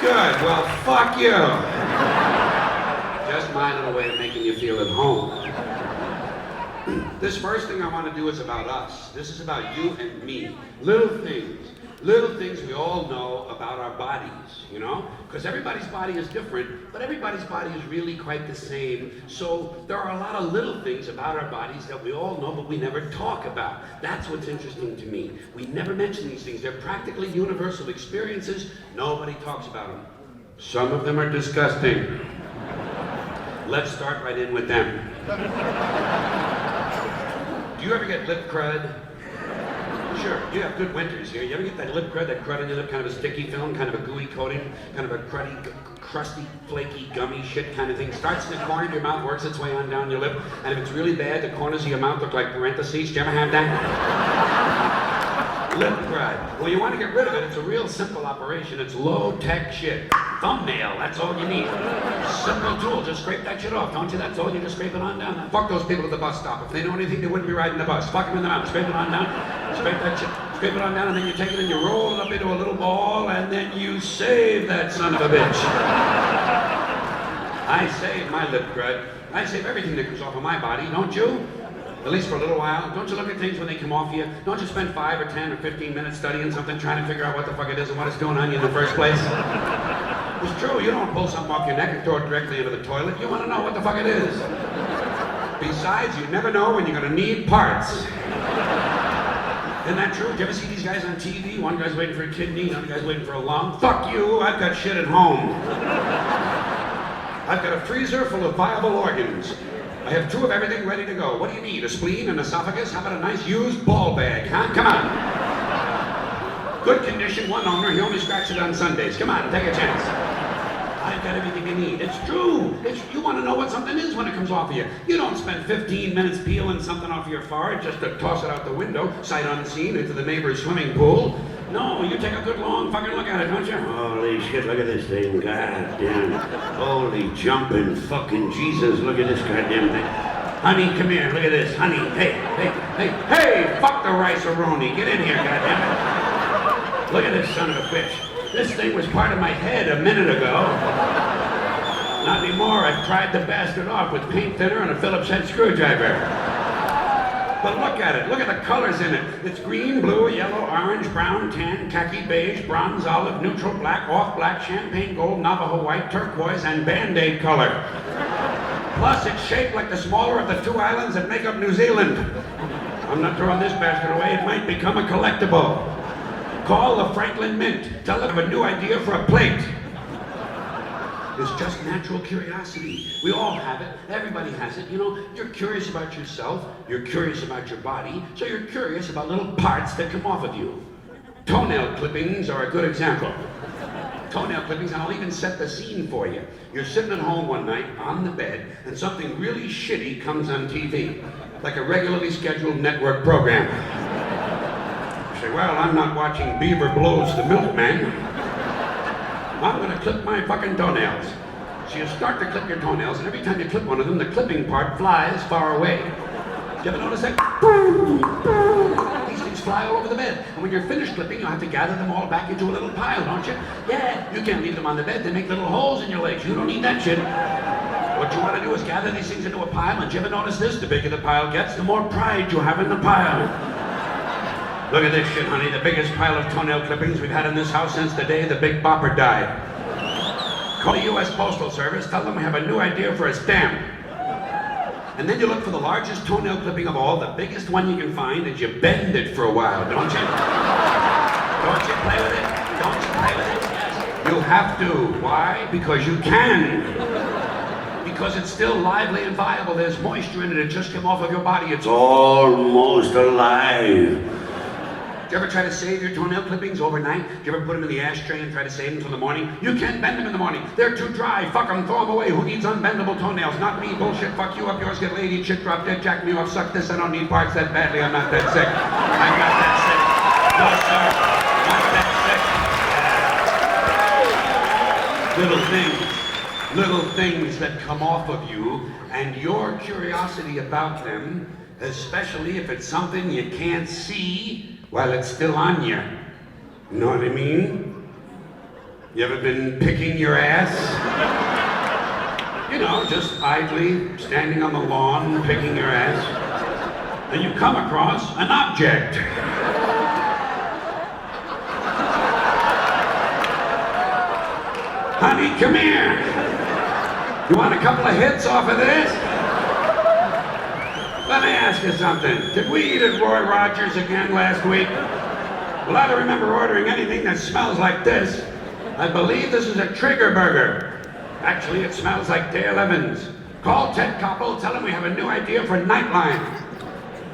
Good, well, fuck you. Just my little way of making you feel at home. This first thing I want to do is about us. This is about you and me. Little things we all know about our bodies, you know? Because everybody's body is different, but everybody's body is really quite the same. So there are a lot of little things about our bodies that we all know, but we never talk about. That's what's interesting to me. We never mention these things. They're practically universal experiences. Nobody talks about them. Some of them are disgusting. Let's start right in with them. Do you ever get lip crud? Sure, you have good winters here. You ever get that lip crud, that crud on your lip, kind of a sticky film, kind of a gooey coating, kind of a cruddy, crusty, flaky, gummy shit kind of thing? Starts in the corner of your mouth, works its way on down your lip, and if it's really bad, the corners of your mouth look like parentheses. Do you ever have that? Lip crud. Well, you want to get rid of it. It's a real simple operation. It's low-tech shit. Thumbnail, that's all you need. Simple tool, just scrape that shit off, don't you? That's all, you just scrape it on down. Fuck those people at the bus stop. If they know anything, they wouldn't be riding the bus. Fuck them in the mouth, scrape it on down, scrape that shit, scrape it on down, and then you take it and you roll it up into a little ball, and then you save that son of a bitch. I save my lip crud. I save everything that comes off of my body, don't you? At least for a little while. Don't you look at things when they come off you? Don't you spend 5 or 10 or 15 minutes studying something, trying to figure out what the fuck it is and what it's doing on you in the first place? It's true, you don't pull something off your neck and throw it directly into the toilet. You want to know what the fuck it is. Besides, you never know when you're going to need parts. Isn't that true? Do you ever see these guys on TV? One guy's waiting for a kidney, another guy's waiting for a lung. Fuck you, I've got shit at home. I've got a freezer full of viable organs. I have 2 of everything ready to go. What do you need? A spleen, an esophagus? How about a nice used ball bag, huh? Come on. Good condition, 1 owner. He only scratched it on Sundays. Come on, take a chance. I've got everything you need. It's true. You want to know what something is when it comes off of you. You don't spend 15 minutes peeling something off your forehead just to toss it out the window, sight unseen, into the neighbor's swimming pool. No, you take a good long fucking look at it, don't you? Holy shit, look at this thing. God damn. Holy jumping fucking Jesus, look at this goddamn thing. Honey, come here, look at this. Honey, hey, fuck the rice-a-roni. Get in here, goddammit. Look at this son of a bitch. This thing was part of my head a minute ago. Not anymore. I've pried the bastard off with paint thinner and a Phillips head screwdriver. But look at it. Look at the colors in it. It's green, blue, yellow, orange, brown, tan, khaki, beige, bronze, olive, neutral black, off black, champagne gold, Navajo white, turquoise, and Band-Aid color. Plus, it's shaped like the smaller of the 2 islands that make up New Zealand. I'm not throwing this bastard away. It might become a collectible. Call the Franklin Mint. Tell them I have a new idea for a plate. It's just natural curiosity. We all have it. Everybody has it. You know, you're curious about yourself. You're curious about your body. So you're curious about little parts that come off of you. Toenail clippings are a good example. Toenail clippings, and I'll even set the scene for you. You're sitting at home one night on the bed, and something really shitty comes on TV, like a regularly scheduled network program. You say, well, I'm not watching Beaver Blows the Milkman. I'm gonna clip my fucking toenails. So you start to clip your toenails, and every time you clip one of them, the clipping part flies far away. You ever notice that? These things fly all over the bed. And when you're finished clipping, you have to gather them all back into a little pile, don't you? Yeah, you can't leave them on the bed. They make little holes in your legs. You don't need that shit. What you want to do is gather these things into a pile, and you ever notice this? The bigger the pile gets, the more pride you have in the pile. Look at this shit, honey. The biggest pile of toenail clippings we've had in this house since the day the Big Bopper died. Call the U.S. Postal Service. Tell them we have a new idea for a stamp. And then you look for the largest toenail clipping of all, the biggest one you can find, and you bend it for a while, don't you? Don't you play with it? Don't you play with it? Yes. You have to. Why? Because you can. Because it's still lively and viable. There's moisture in it. It just came off of your body. It's almost alive. Do you ever try to save your toenail clippings overnight? Do you ever put them in the ashtray and try to save them till the morning? You can't bend them in the morning. They're too dry. Fuck them. Throw them away. Who needs unbendable toenails? Not me. Bullshit. Fuck you up. Yours get laid. Eat shit. Drop dead. Jack me off. Suck this. I don't need parts that badly. I'm not that sick. I'm not that sick. No, sir. Not that sick. Little things that come off of you, and your curiosity about them, especially if it's something you can't see while it's still on you. You know what I mean? You ever been picking your ass? You know, just idly standing on the lawn, picking your ass. Then you come across an object. Honey, come here. You want a couple of hits off of this? Let me ask you something. Did we eat at Roy Rogers again last week? Well, I don't remember ordering anything that smells like this. I believe this is a Trigger Burger. Actually, it smells like Dale Evans. Call Ted Koppel, tell him we have a new idea for Nightline.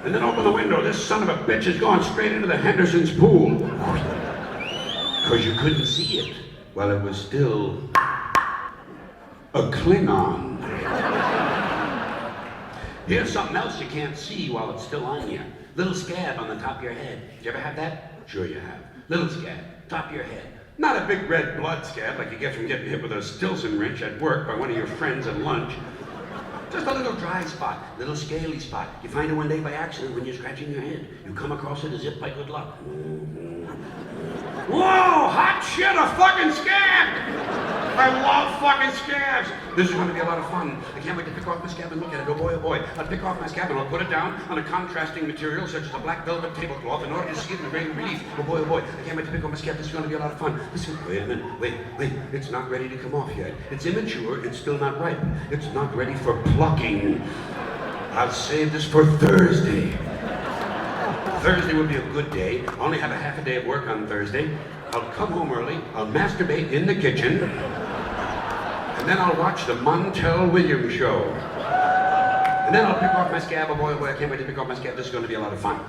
And then open the window. This son of a bitch is going straight into the Henderson's pool. Because you couldn't see it while it was still a Klingon. Here's something else you can't see while it's still on you. Little scab on the top of your head. Did you ever have that? Sure you have. Little scab, top of your head. Not a big red blood scab like you get from getting hit with a Stilson wrench at work by one of your friends at lunch. Just a little dry spot, little scaly spot. You find it one day by accident when you're scratching your head. You come across it as if by good luck. Whoa, hot shit, a fucking scab! I love fucking scabs. This is going to be a lot of fun. I can't wait to pick off my scab and look at it. Oh boy, oh boy. I'll pick off my scab and I'll put it down on a contrasting material such as a black velvet tablecloth in order to see it in the great relief. Oh boy, oh boy. I can't wait to pick off my scab. This is going to be a lot of fun. Listen, wait a minute. Wait. It's not ready to come off yet. It's immature. It's still not ripe. It's not ready for plucking. I'll save this for Thursday. Thursday will be a good day. I only have a half a day of work on Thursday. I'll come home early. I'll masturbate in the kitchen. And then I'll watch the Montel Williams show. And then I'll pick off my scab. Oh boy, I can't wait to pick off my scab. This is going to be a lot of fun.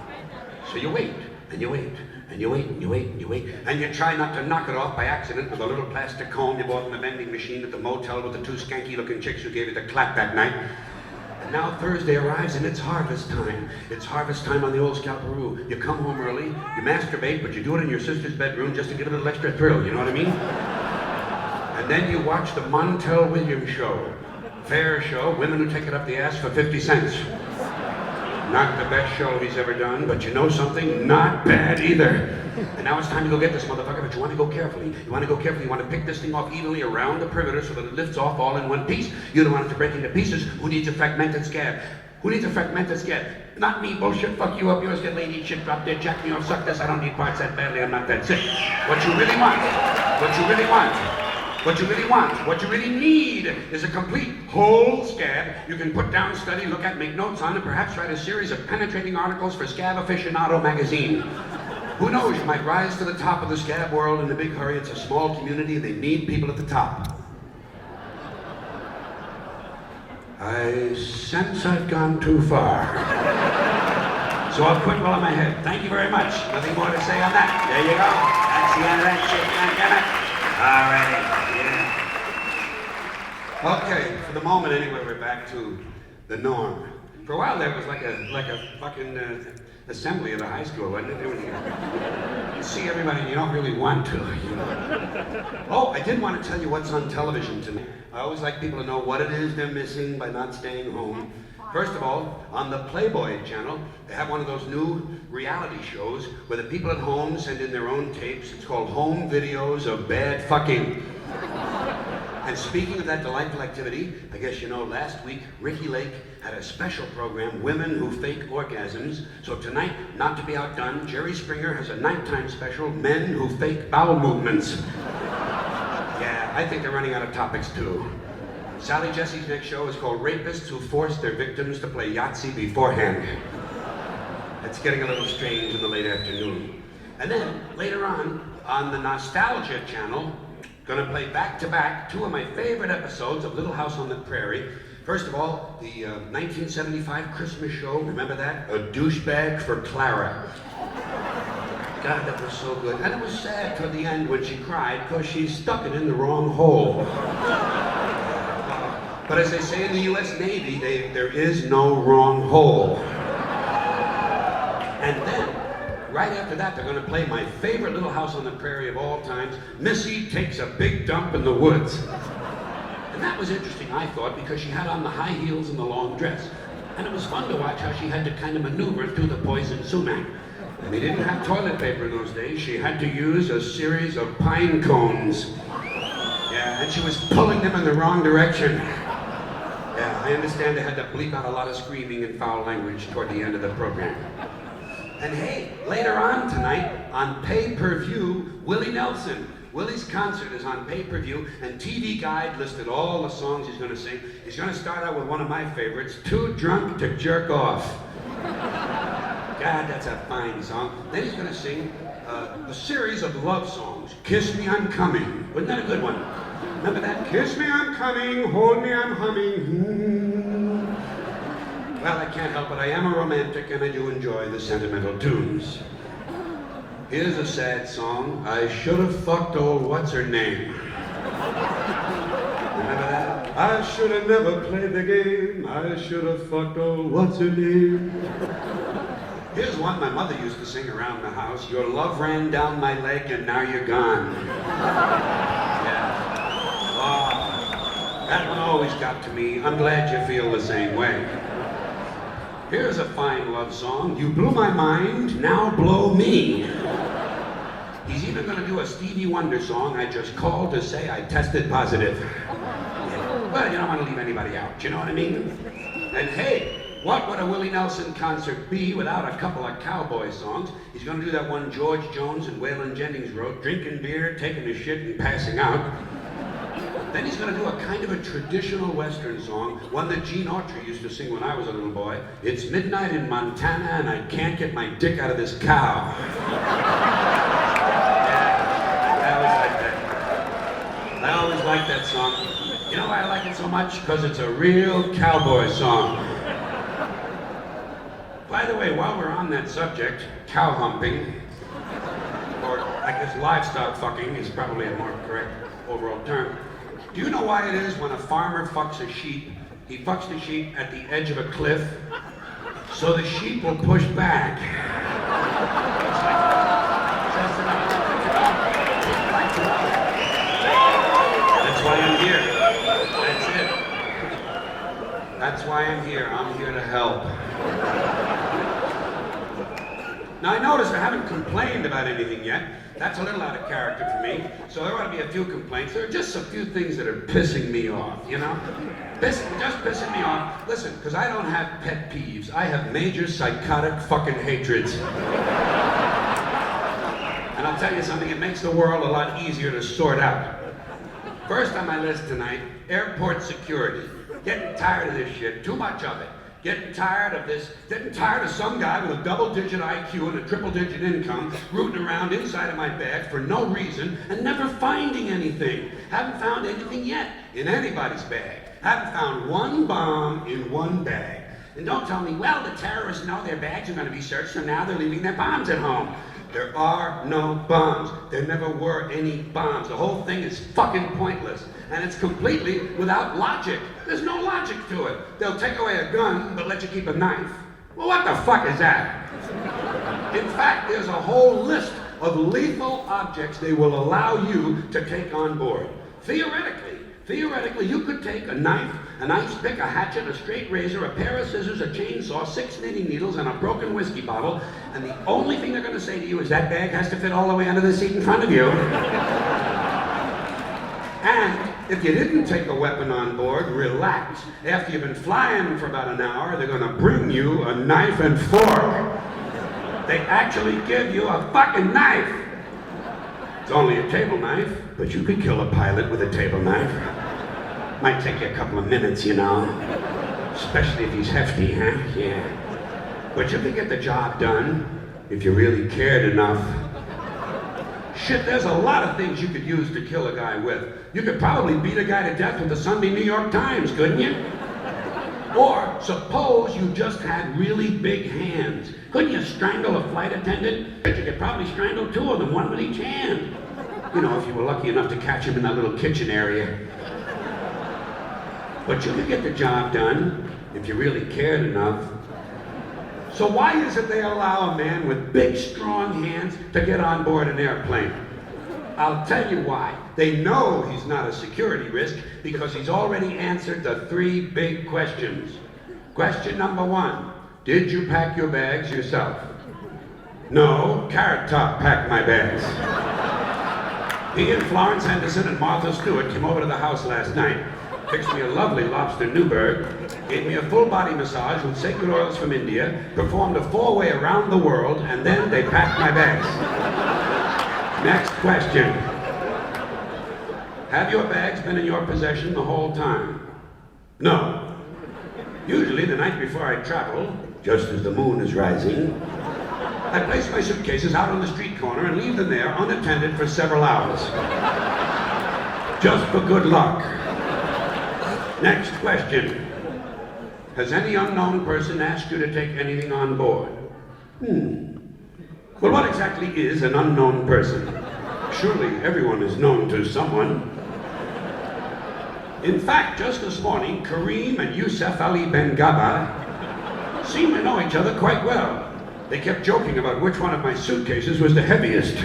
So you wait, and you wait, and you wait, and you wait, and you wait. And you try not to knock it off by accident with a little plastic comb you bought in the vending machine at the motel with the two skanky-looking chicks who gave you the clap that night. And now Thursday arrives and it's harvest time. It's harvest time on the old Scalperoo. You come home early, you masturbate, but you do it in your sister's bedroom just to get a little extra thrill, you know what I mean? And then you watch the Montel Williams show. Fair show, women who take it up the ass for 50 cents. Not the best show he's ever done, but you know something? Not bad either. And now it's time to go get this motherfucker, but you want to go carefully. You want to go carefully. You want to pick this thing off evenly around the perimeter so that it lifts off all in one piece. You don't want it to break into pieces. Who needs a fragmented scab? Who needs a fragmented scab? Not me, bullshit. Fuck you up. Yours get lady shit, drop dead, jack me off, suck this. I don't need parts that badly. I'm not that sick. What you really want, what you really want, what you really want, what you really need is a complete whole scab you can put down, study, look at, make notes on, and perhaps write a series of penetrating articles for Scab Aficionado magazine. Who knows, you might rise to the top of the scab world in a big hurry. It's a small community, they need people at the top. I sense I've gone too far. So I'll quit while I'm ahead. Thank you very much. Nothing more to say on that. There you go. That's the end of that shit, goddammit. All righty. Yeah. Okay, for the moment anyway, we're back to the norm. For a while there was like a fucking assembly at a high school, wasn't it? You see everybody and you don't really want to, you know. Oh, I did want to tell you what's on television tonight. I always like people to know what it is they're missing by not staying home. First of all, on the Playboy channel, they have one of those new reality shows where the people at home send in their own tapes. It's called Home Videos of Bad Fucking. And speaking of that delightful activity, I guess you know last week Ricky Lake had a special program, Women Who Fake Orgasms. So tonight, not to be outdone, Jerry Springer has a nighttime special, Men Who Fake Bowel Movements. Yeah, I think they're running out of topics too. Sally Jesse's next show is called Rapists Who Force Their Victims to Play Yahtzee Beforehand. It's getting a little strange in the late afternoon. And then, later on the Nostalgia channel, gonna play back-to-back two of my favorite episodes of Little House on the Prairie. First of all, the 1975 Christmas show, remember that? A Douchebag for Clara. God, that was so good. And it was sad toward the end when she cried because she stuck it in the wrong hole. But as they say in the U.S. Navy, there is no wrong hole. And then, right after that, they're going to play my favorite Little House on the Prairie of all times, Missy Takes a Big Dump in the Woods. And that was interesting, I thought, because she had on the high heels and the long dress. And it was fun to watch how she had to kind of maneuver through the poison sumac. And they didn't have toilet paper in those days. She had to use a series of pine cones. Yeah, and she was pulling them in the wrong direction. Yeah, I understand they had to bleep out a lot of screaming and foul language toward the end of the program. And hey, later on tonight, on pay-per-view, Willie Nelson. Willie's concert is on pay-per-view, and TV Guide listed all the songs he's going to sing. He's going to start out with one of my favorites, Too Drunk to Jerk Off. God, that's a fine song. Then he's going to sing a series of love songs. Kiss Me, I'm Coming. Wasn't that a good one? Remember that? Kiss me, I'm coming. Hold me, I'm humming. Well, I can't help it. I am a romantic, and I do enjoy the sentimental tunes. Here's a sad song. I should have fucked old what's-her-name. Remember that? I should have never played the game. I should have fucked old what's-her-name. Here's one my mother used to sing around the house. Your love ran down my leg and now you're gone. Yeah. Oh, that one always got to me. I'm glad you feel the same way. Here's a fine love song. You blew my mind, now blow me. He's even going to do a Stevie Wonder song. I just called to say I tested positive. Yeah. Well, you don't want to leave anybody out, you know what I mean? And hey, what would a Willie Nelson concert be without a couple of cowboy songs? He's going to do that one George Jones and Waylon Jennings wrote, drinking beer, taking a shit, and passing out. Then he's going to do a kind of a traditional Western song, one that Gene Autry used to sing when I was a little boy. It's midnight in Montana and I can't get my dick out of this cow. Yeah, I always liked that song. You know why I like it so much? Because it's a real cowboy song. By the way, while we're on that subject, cow humping, or I guess livestock fucking is probably a more correct overall term. Do you know why it is when a farmer fucks a sheep, he fucks the sheep at the edge of a cliff, so the sheep will push back? That's why I'm here. That's it. That's why I'm here. I'm here to help. Now I notice I haven't complained about anything yet. That's a little out of character for me. So there ought to be a few complaints. There are just a few things that are pissing me off, you know? Just pissing me off. Listen, because I don't have pet peeves. I have major psychotic fucking hatreds. And I'll tell you something, it makes the world a lot easier to sort out. First on my list tonight, airport security. Getting tired of this shit, too much of it. Getting tired of this, getting tired of some guy with a double-digit IQ and a triple-digit income rooting around inside of my bag for no reason and never finding anything. Haven't found anything yet in anybody's bag. Haven't found one bomb in one bag. And don't tell me, well, the terrorists know their bags are going to be searched, so now they're leaving their bombs at home. There are no bombs. There never were any bombs. The whole thing is fucking pointless. And it's completely without logic. There's no logic to it. They'll take away a gun, but let you keep a knife. Well, what the fuck is that? In fact, there's a whole list of lethal objects they will allow you to take on board. Theoretically, you could take a knife, an ice pick, a hatchet, a straight razor, a pair of scissors, a chainsaw, 6 knitting needles, and a broken whiskey bottle, and the only thing they're going to say to you is that bag has to fit all the way under the seat in front of you. And if you didn't take a weapon on board, relax. After you've been flying for about an hour, they're going to bring you a knife and fork. They actually give you a fucking knife. It's only a table knife, but you could kill a pilot with a table knife. Might take you a couple of minutes, you know. Especially if he's hefty, huh? Yeah. But you could get the job done if you really cared enough. Shit, there's a lot of things you could use to kill a guy with. You could probably beat a guy to death with the Sunday New York Times, couldn't you? Or suppose you just had really big hands. Couldn't you strangle a flight attendant? You could probably strangle 2 of them, one with each hand. You know, if you were lucky enough to catch him in that little kitchen area. But you could get the job done if you really cared enough. So why is it they allow a man with big, strong hands to get on board an airplane? I'll tell you why. They know he's not a security risk because he's already answered the 3 big questions. Question number 1, did you pack your bags yourself? No, Carrot Top packed my bags. He and Florence Henderson and Martha Stewart came over to the house last night, fixed me a lovely lobster Newburg, gave me a full body massage with sacred oils from India, performed a 4-way around the world, and then they packed my bags. Next question. Have your bags been in your possession the whole time? No. Usually the night before I travel, just as the moon is rising, I place my suitcases out on the street corner and leave them there unattended for several hours. Just for good luck. Next question. Has any unknown person asked you to take anything on board? Well, what exactly is an unknown person? Surely everyone is known to someone. In fact, just this morning, Kareem and Yusuf Ali Ben Gaba seem to know each other quite well. They kept joking about which one of my suitcases was the heaviest.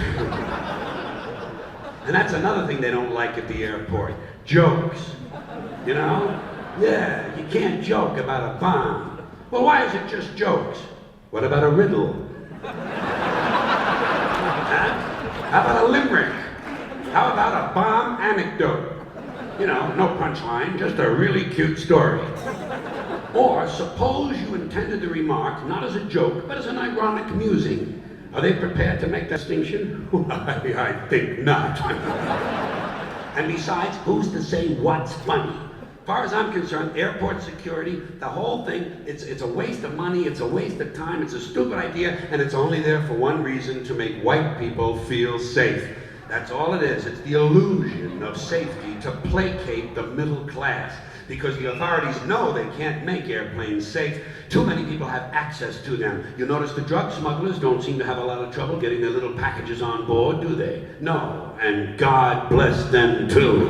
And that's another thing they don't like at the airport. Jokes. You know? Yeah, you can't joke about a bomb. Well, why is it just jokes? What about a riddle? Huh? How about a limerick? How about a bomb anecdote? You know, no punchline, just a really cute story. Or suppose you intended the remark not as a joke, but as an ironic musing. Are they prepared to make that distinction? I think not. And besides, who's to say what's funny? As far as I'm concerned, airport security, the whole thing, it's a waste of money, it's a waste of time, it's a stupid idea, and it's only there for one reason, to make white people feel safe. That's all it is. It's the illusion of safety to placate the middle class. Because the authorities know they can't make airplanes safe. Too many people have access to them. You notice the drug smugglers don't seem to have a lot of trouble getting their little packages on board, do they? No, and God bless them too.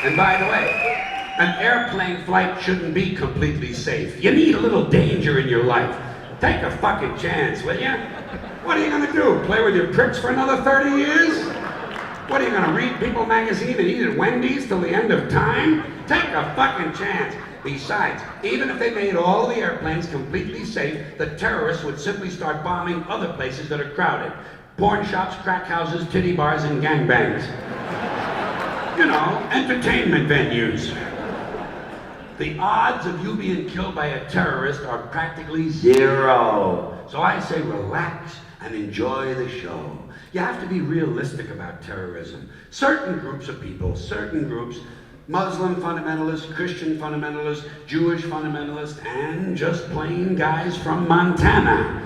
And by the way, an airplane flight shouldn't be completely safe. You need a little danger in your life. Take a fucking chance, will ya? What are you gonna do? Play with your pricks for another 30 years? What are you gonna read People magazine and eat at Wendy's till the end of time? Take a fucking chance. Besides, even if they made all the airplanes completely safe, the terrorists would simply start bombing other places that are crowded. Porn shops, crack houses, titty bars, and gangbangs. You know, entertainment venues. The odds of you being killed by a terrorist are practically zero. So I say relax and enjoy the show. You have to be realistic about terrorism. Certain groups of people, certain groups, Muslim fundamentalists, Christian fundamentalists, Jewish fundamentalists, and just plain guys from Montana,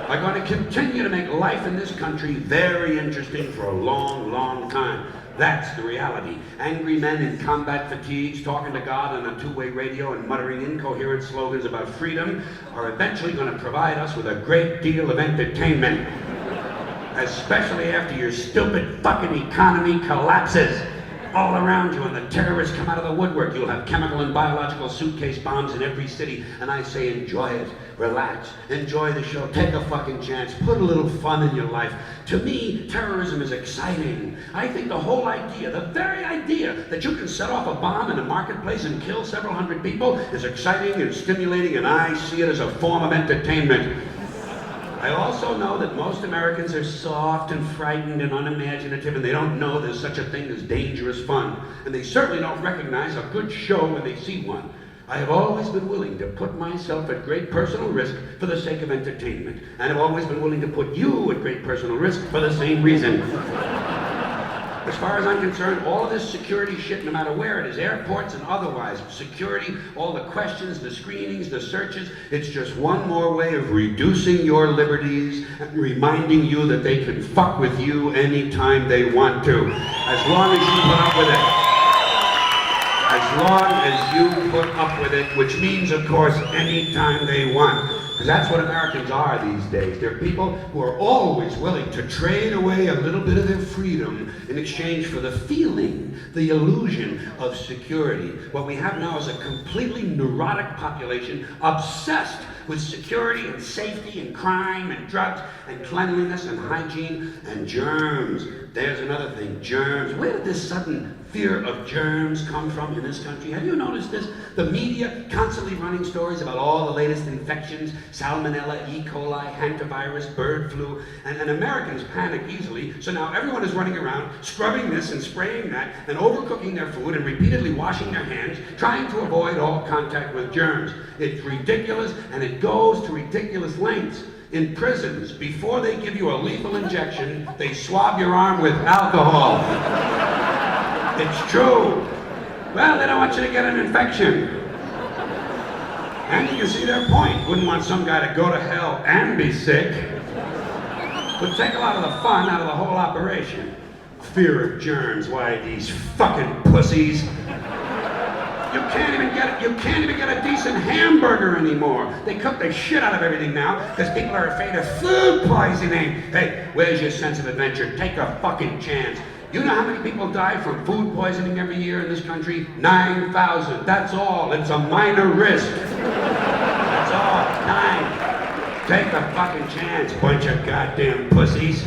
are going to continue to make life in this country very interesting for a long, long time. That's the reality. Angry men in combat fatigues talking to God on a two-way radio and muttering incoherent slogans about freedom are eventually going to provide us with a great deal of entertainment. Especially after your stupid fucking economy collapses all around you and the terrorists come out of the woodwork. You'll have chemical and biological suitcase bombs in every city. And I say enjoy it, relax, enjoy the show, take a fucking chance, put a little fun in your life. To me, terrorism is exciting. I think the whole idea, the very idea that you can set off a bomb in a marketplace and kill several hundred people is exciting and stimulating, and I see it as a form of entertainment. I also know that most Americans are soft and frightened and unimaginative, and they don't know there's such a thing as dangerous fun. And they certainly don't recognize a good show when they see one. I have always been willing to put myself at great personal risk for the sake of entertainment. And I've always been willing to put you at great personal risk for the same reason. As far as I'm concerned, all of this security shit, no matter where it is, airports and otherwise, security, all the questions, the screenings, the searches, it's just one more way of reducing your liberties and reminding you that they can fuck with you anytime they want to, as long as you put up with it. As long as you put up with it, which means, of course, anytime they want. Because that's what Americans are these days. They're people who are always willing to trade away a little bit of their freedom in exchange for the feeling, the illusion of security. What we have now is a completely neurotic population obsessed with security and safety and crime and drugs and cleanliness and hygiene and germs. There's another thing, germs. Where did this sudden fear of germs come from in this country? Have you noticed this? The media constantly running stories about all the latest infections, salmonella, E. coli, hantavirus, bird flu, and Americans panic easily, so now everyone is running around scrubbing this and spraying that and overcooking their food and repeatedly washing their hands, trying to avoid all contact with germs. It's ridiculous, and it goes to ridiculous lengths. In prisons, before they give you a lethal injection, they swab your arm with alcohol. It's true. Well, they don't want you to get an infection. And you can see their point. Wouldn't want some guy to go to hell and be sick. Would take a lot of the fun out of the whole operation. Fear of germs, why these fucking pussies. You can't even get a decent hamburger anymore. They cook the shit out of everything now because people are afraid of food poisoning. Hey, where's your sense of adventure? Take a fucking chance. You know how many people die from food poisoning every year in this country? 9,000. That's all. It's a minor risk. That's all. 9. Take a fucking chance, bunch of goddamn pussies.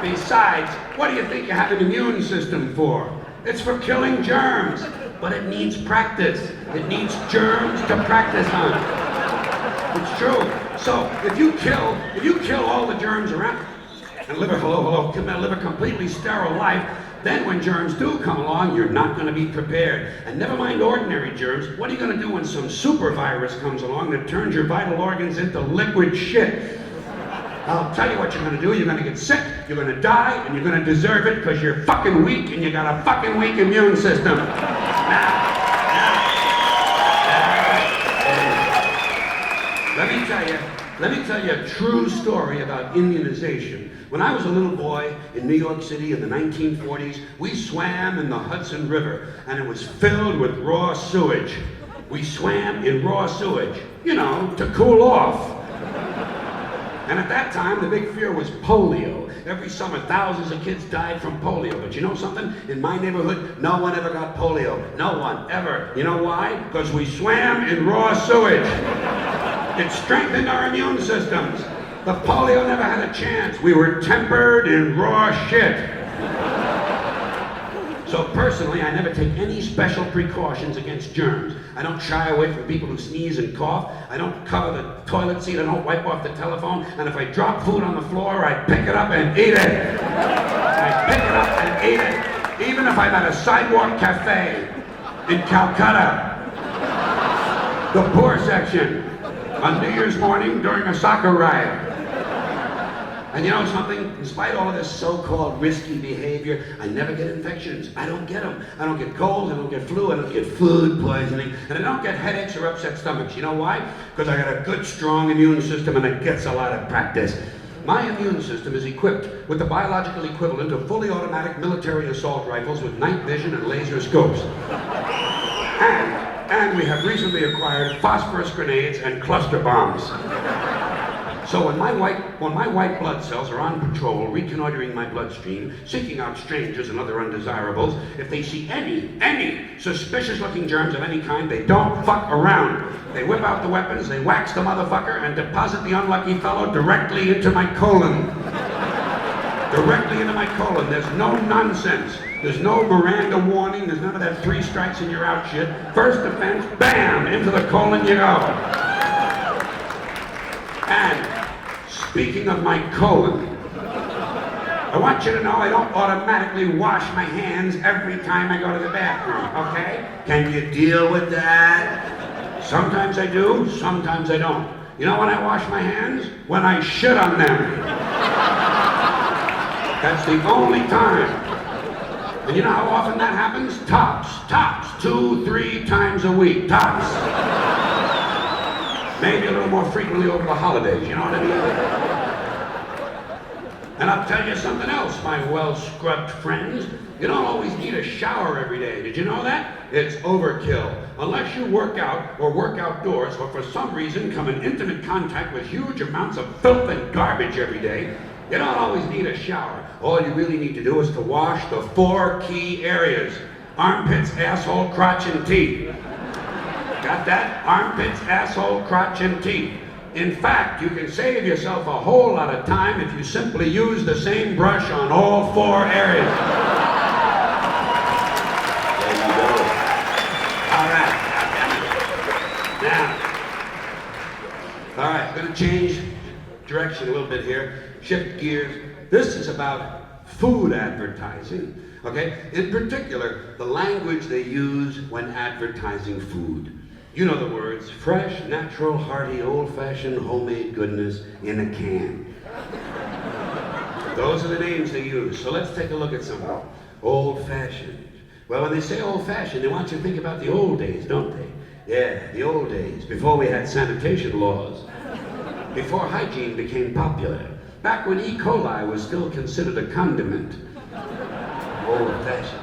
Besides, what do you think you have an immune system for? It's for killing germs. But it needs practice. It needs germs to practice on. It's true. So if you kill all the germs around and live a completely sterile life, then when germs do come along, you're not going to be prepared. And never mind ordinary germs, what are you going to do when some super virus comes along that turns your vital organs into liquid shit? I'll tell you what you're going to do. You're going to get sick, you're going to die, and you're going to deserve it because you're fucking weak and you got a fucking weak immune system. Let me tell you a true story about immunization. When I was a little boy in New York City in the 1940s, we swam in the Hudson River, and it was filled with raw sewage. We swam in raw sewage, you know, to cool off. And at that time, the big fear was polio. Every summer, thousands of kids died from polio. But you know something? In my neighborhood, no one ever got polio. No one, ever. You know why? Because we swam in raw sewage. It strengthened our immune systems. The polio never had a chance. We were tempered in raw shit. So personally, I never take any special precautions against germs. I don't shy away from people who sneeze and cough. I don't cover the toilet seat. I don't wipe off the telephone. And if I drop food on the floor, I pick it up and eat it. I pick it up and eat it. Even if I'm at a sidewalk cafe in Calcutta. The poor section. On New Year's morning during a soccer riot. And you know something? In spite of all of this so-called risky behavior, I never get infections. I don't get them. I don't get colds, I don't get flu, I don't get food poisoning, and I don't get headaches or upset stomachs. You know why? Because I got a good, strong immune system and it gets a lot of practice. My immune system is equipped with the biological equivalent of fully automatic military assault rifles with night vision and laser scopes. And we have recently acquired phosphorus grenades and cluster bombs. So when my white blood cells are on patrol, reconnoitering my bloodstream, seeking out strangers and other undesirables, if they see any suspicious-looking germs of any kind, they don't fuck around. They whip out the weapons, they wax the motherfucker, and deposit the unlucky fellow directly into my colon. Directly into my colon. There's no nonsense. There's no Miranda warning. There's none of that 3 strikes and you're out shit. First offense, bam, into the colon you go. And speaking of my colon, I want you to know I don't automatically wash my hands every time I go to the bathroom, okay? Can you deal with that? Sometimes I do, sometimes I don't. You know when I wash my hands? When I shit on them. That's the only time. And you know how often that happens? Tops, 2-3 times a week, tops. Maybe a little more frequently over the holidays, you know what I mean? And I'll tell you something else, my well-scrubbed friends. You don't always need a shower every day. Did you know that? It's overkill. Unless you work out or work outdoors or for some reason come in intimate contact with huge amounts of filth and garbage every day, you don't always need a shower. All you really need to do is to wash the 4 key areas. Armpits, asshole, crotch, and teeth. Got that? Armpits, asshole, crotch, and teeth. In fact, you can save yourself a whole lot of time if you simply use the same brush on all 4 areas. I'm gonna change direction a little bit here, shift gears. This is about food advertising, okay? In particular, the language they use when advertising food. You know the words, fresh, natural, hearty, old-fashioned, homemade goodness in a can. Those are the names they use. So let's take a look at some. Old-fashioned. Well, when they say old-fashioned, they want you to think about the old days, don't they? Yeah, the old days, before we had sanitation laws. Before hygiene became popular. Back when E. coli was still considered a condiment. Old-fashioned.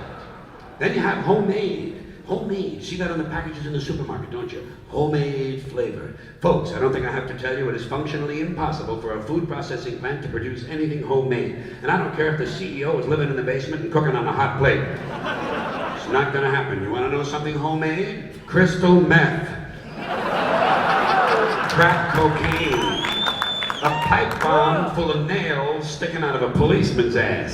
Then you have homemade. Homemade. See that on the packages in the supermarket, don't you? Homemade flavor. Folks, I don't think I have to tell you it is functionally impossible for a food processing plant to produce anything homemade. And I don't care if the CEO is living in the basement and cooking on a hot plate. It's not gonna happen. You wanna know something homemade? Crystal meth. Crack cocaine. A pipe bomb full of nails sticking out of a policeman's ass.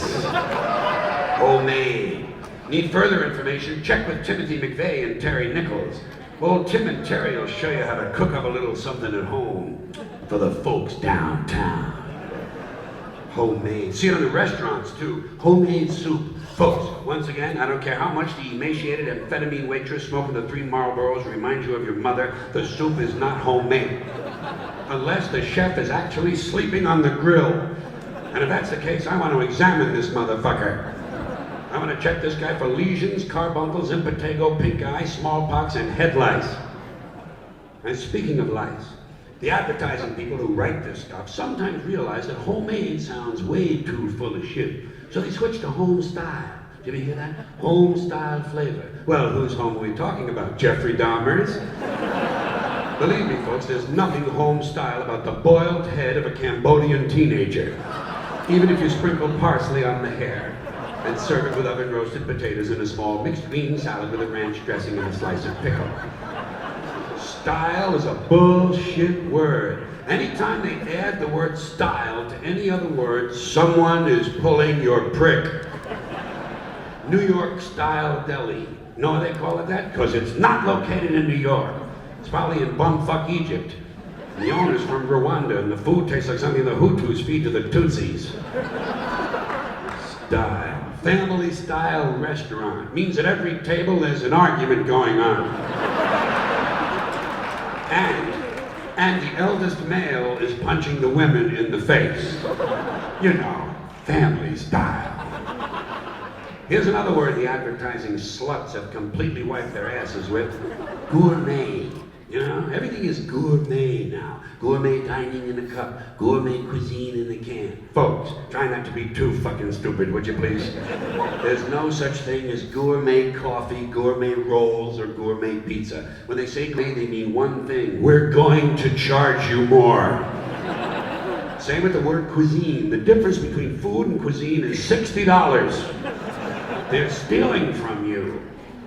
Homemade. Need further information? Check with Timothy McVeigh and Terry Nichols. Old Tim and Terry will show you how to cook up a little something at home for the folks downtown. Homemade. See it in the restaurants too. Homemade soup. Folks, once again, I don't care how much the emaciated amphetamine waitress smoking the 3 Marlboros reminds you of your mother, the soup is not homemade. Unless the chef is actually sleeping on the grill. And if that's the case, I want to examine this motherfucker. I'm gonna check this guy for lesions, carbuncles, impetigo, pink eye, smallpox, and head lice. And speaking of lice, the advertising people who write this stuff sometimes realize that homemade sounds way too full of shit. So they switch to home style. Did you hear that? Home style flavor. Well, whose home are we talking about? Jeffrey Dahmer's? Believe me, folks, there's nothing home style about the boiled head of a Cambodian teenager. Even if you sprinkle parsley on the hair. And serve it with oven roasted potatoes in a small mixed green salad with a ranch dressing and a slice of pickle. Style is a bullshit word. Anytime they add the word style to any other word, someone is pulling your prick. New York style deli. Know why they call it that? Because it's not located in New York. It's probably in bumfuck Egypt. And the owner's from Rwanda, and the food tastes like something the Hutus feed to the Tutsis. Style. Family style restaurant means at every table there's an argument going on. And the eldest male is punching the women in the face. You know, family style. Here's another word the advertising sluts have completely wiped their asses with. Gourmet. You know, everything is gourmet now. Gourmet dining in a cup, gourmet cuisine in a can. Folks, try not to be too fucking stupid, would you please? There's no such thing as gourmet coffee, gourmet rolls, or gourmet pizza. When they say gourmet, they mean one thing. We're going to charge you more. Same with the word cuisine. The difference between food and cuisine is $60. They're stealing from you.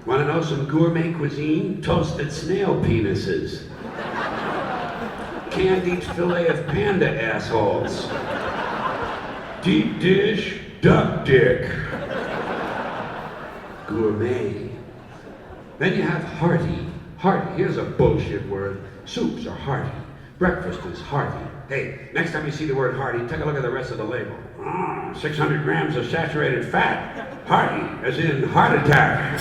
Want to know some gourmet cuisine? Toasted snail penises. Candied fillet of panda assholes. Deep dish duck dick. Gourmet. Then you have hearty. Hearty, here's a bullshit word. Soups are hearty. Breakfast is hearty. Hey, next time you see the word hearty, take a look at the rest of the label. 600 grams of saturated fat. Hearty, as in heart attack.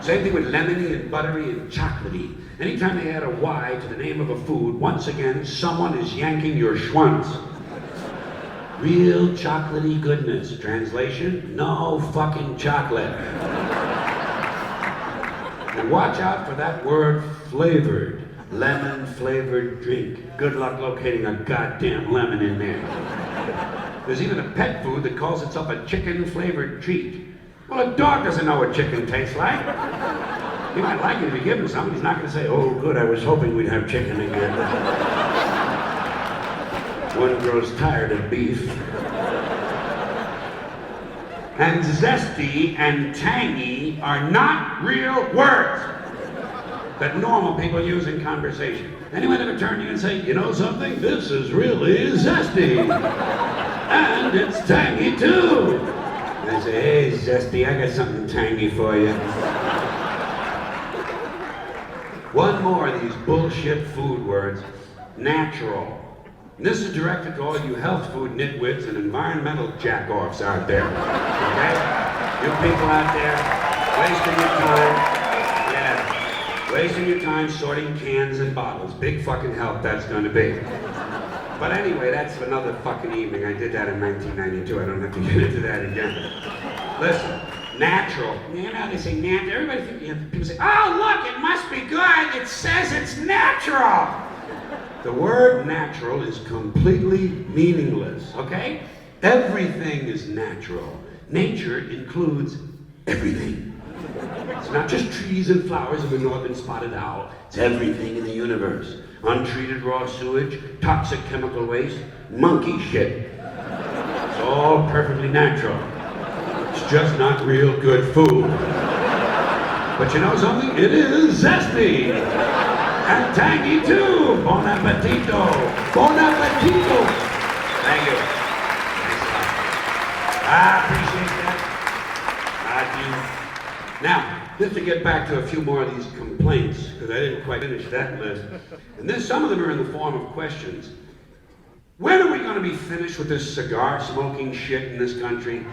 Same thing with lemony and buttery and chocolatey. Anytime they add a Y to the name of a food, once again, someone is yanking your schwanz. Real chocolatey goodness. Translation, no fucking chocolate. And watch out for that word flavored. Lemon flavored drink. Good luck locating a goddamn lemon in there. There's even a pet food that calls itself a chicken flavored treat. Well, a dog doesn't know what chicken tastes like. He might like it if you give him some. He's not going to say, oh, good, I was hoping we'd have chicken again. One grows tired of beef. And zesty and tangy are not real words that normal people use in conversation. Anyone ever turn to you and say, you know something? This is really zesty. And it's tangy too. And I say, hey, zesty, I got something tangy for you. One more of these bullshit food words. natural. And this is directed to all you health food nitwits and environmental jack-offs out there. Okay? You people out there wasting your time. Yeah. Wasting your time sorting cans and bottles. Big fucking help that's gonna be. But anyway, that's another fucking evening. I did that in 1992. I don't have to get into that again. Listen, natural. You know, they say natural. Everybody thinks, you know, people say, oh, look, it must be good. It says it's natural. The word natural is completely meaningless, okay? Everything is natural. Nature includes everything. It's not just trees and flowers and the northern spotted owl. It's everything in the universe. Untreated raw sewage, toxic chemical waste, monkey shit. It's all perfectly natural. It's just not real good food. But you know something? It is zesty. And tangy too. Bon appetito. Bon appetito. Thank you. Thanks a lot. I appreciate that. I do. Now, just to get back to a few more of these complaints, because I didn't quite finish that list. And then some of them are in the form of questions. When are we going to be finished with this cigar smoking shit in this country?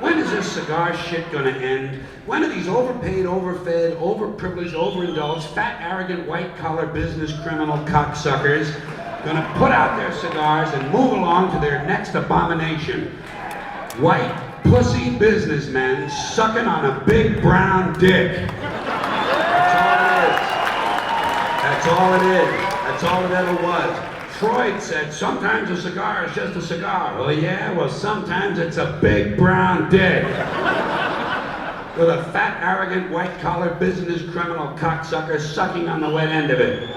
When is this cigar shit gonna end? When are these overpaid, overfed, overprivileged, overindulged, fat, arrogant, white-collar business criminal cocksuckers gonna put out their cigars and move along to their next abomination? White, pussy businessmen sucking on a big brown dick. That's all it is. That's all it ever was. Freud said, sometimes a cigar is just a cigar. Well, yeah, well, sometimes it's a big brown dick. With a fat, arrogant, white-collar business criminal cocksucker sucking on the wet end of it.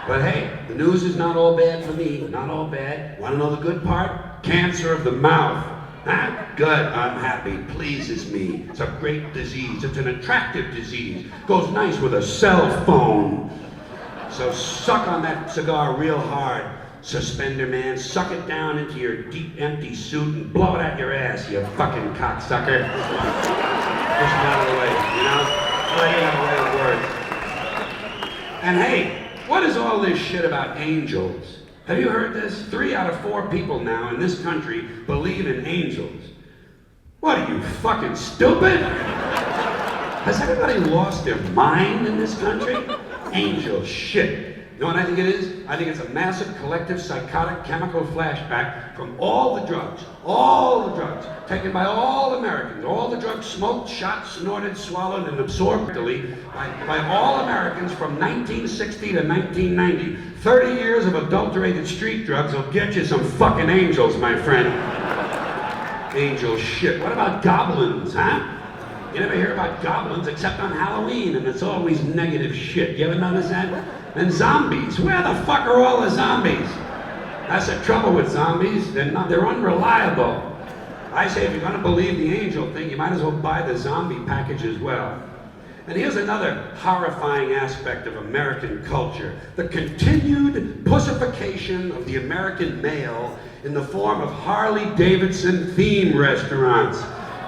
But hey, the news is not all bad for me. Not all bad. Want to know the good part? Cancer of the mouth. Huh? Good, I'm happy. Pleases me. It's a great disease. It's an attractive disease. Goes nice with a cell phone. So suck on that cigar real hard, suspender man. Suck it down into your deep, empty suit and blow it out your ass, you fucking cocksucker. Push it out of the way, you know? Let it have a way of words. And hey, what is all this shit about angels? Have you heard this? 3 out of 4 people now in this country believe in angels. What are you, fucking stupid? Has everybody lost their mind in this country? Angel shit. You know what I think it is? I think it's a massive collective psychotic chemical flashback from all the drugs taken by all Americans, all the drugs smoked, shot, snorted, swallowed, and absorbed by all Americans from 1960 to 1990. 30 years of adulterated street drugs will get you some fucking angels, my friend. Angel shit. What about goblins, huh? You never hear about goblins except on Halloween, and it's always negative shit. You ever notice that? And zombies. Where the fuck are all the zombies? That's the trouble with zombies. They're unreliable. I say if you're going to believe the angel thing, you might as well buy the zombie package as well. And here's another horrifying aspect of American culture. The continued pussification of the American male in the form of Harley-Davidson theme restaurants.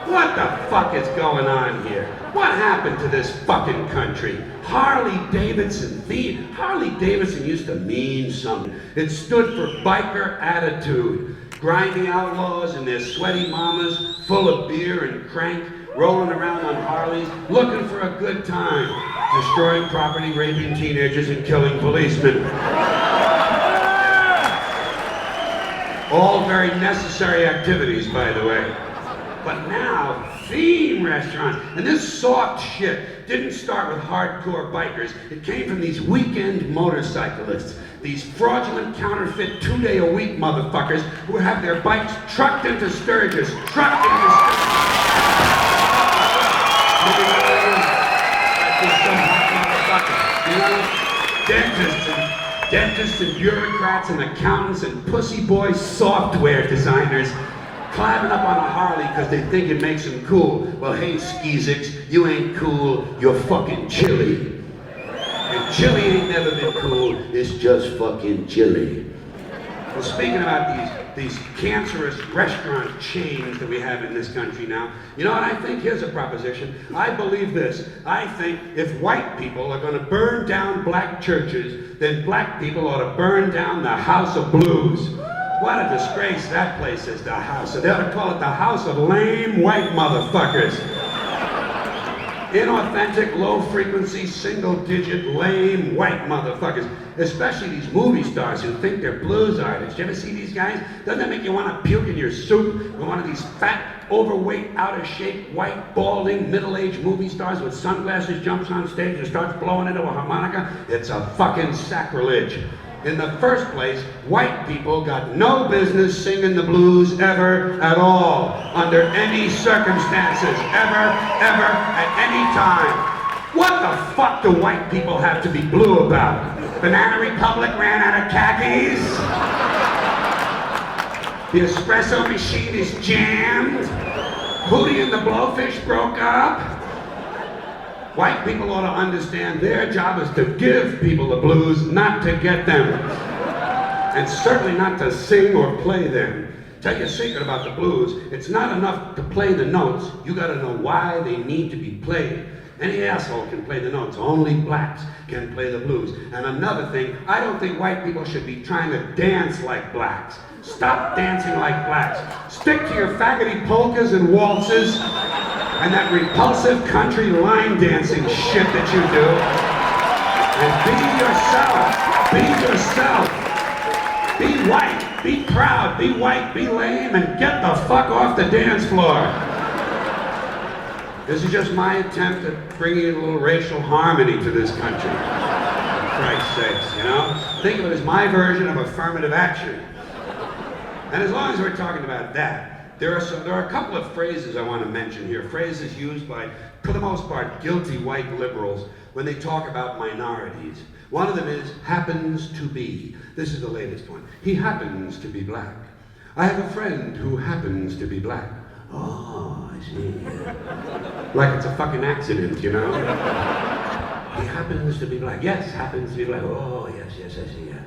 What the fuck is going on here? What happened to this fucking country? Harley-Davidson theme. Harley-Davidson used to mean something. It stood for biker attitude. Grimy outlaws and their sweaty mamas, full of beer and crank, rolling around on Harleys, looking for a good time, destroying property, raping teenagers, and killing policemen. All very necessary activities, by the way. But now, theme restaurants, and this soft shit didn't start with hardcore bikers. It came from these weekend motorcyclists, these fraudulent counterfeit 2-day-a-week motherfuckers who have their bikes trucked into Sturgis, Dentists and bureaucrats and accountants and pussy boy software designers climbing up on a Harley because they think it makes them cool. Well, hey, skeezicks, you ain't cool, you're fucking chilly. And chilly ain't never been cool, it's just fucking chilly. Well, speaking about these cancerous restaurant chains that we have in this country now. You know what I think? Here's a proposition. I believe this. I think if white people are going to burn down black churches, then black people ought to burn down the House of Blues. What a disgrace that place is, the house. They ought to call it the House of Lame White Motherfuckers. Inauthentic, low-frequency, single-digit, lame white motherfuckers. Especially these movie stars who think they're blues artists. You ever see these guys? Doesn't that make you want to puke in your soup? When one of these fat, overweight, out-of-shape, white, balding, middle-aged movie stars with sunglasses jumps on stage and starts blowing into a harmonica? It's a fucking sacrilege. In the first place, white people got no business singing the blues ever at all, under any circumstances, ever, at any time. What the fuck do white people have to be blue about? Banana Republic ran out of khakis? The espresso machine is jammed? Hootie and the Blowfish broke up? White people ought to understand their job is to give people the blues, not to get them. And certainly not to sing or play them. Tell you a secret about the blues, it's not enough to play the notes, you gotta know why they need to be played. Any asshole can play the notes, only blacks can play the blues. And another thing, I don't think white people should be trying to dance like blacks. Stop dancing like blacks. Stick to your faggoty polkas and waltzes, and that repulsive country line dancing shit that you do. And be yourself. Be yourself. Be white. Be proud. Be white. Be lame. And get the fuck off the dance floor. This is just my attempt at bringing a little racial harmony to this country. For Christ's sakes, you know? Think of it as my version of affirmative action. And as long as we're talking about that, there are a couple of phrases I want to mention here. Phrases used by, for the most part, guilty white liberals when they talk about minorities. One of them is, happens to be. This is the latest one. He happens to be black. I have a friend who happens to be black. Oh, I see. Like it's a fucking accident, you know? He happens to be black. Yes, happens to be black. Oh, yes, I see. Yeah.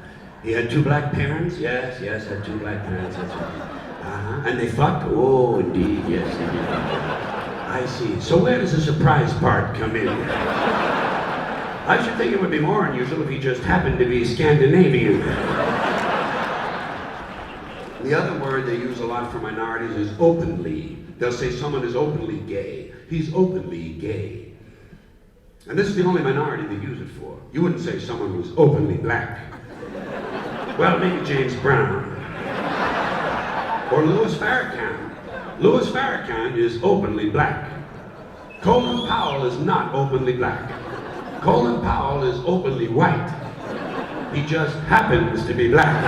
He had two black parents? Yes, had two black parents. That's right. And they fucked? Oh, indeed, yes, indeed. I see. So where does the surprise part come in? I should think it would be more unusual if he just happened to be Scandinavian. The other word they use a lot for minorities is openly. They'll say someone is openly gay. He's openly gay. And this is the only minority they use it for. You wouldn't say someone was openly black. Well, maybe James Brown. Or Louis Farrakhan. Louis Farrakhan is openly black. Colin Powell is not openly black. Colin Powell is openly white. He just happens to be black.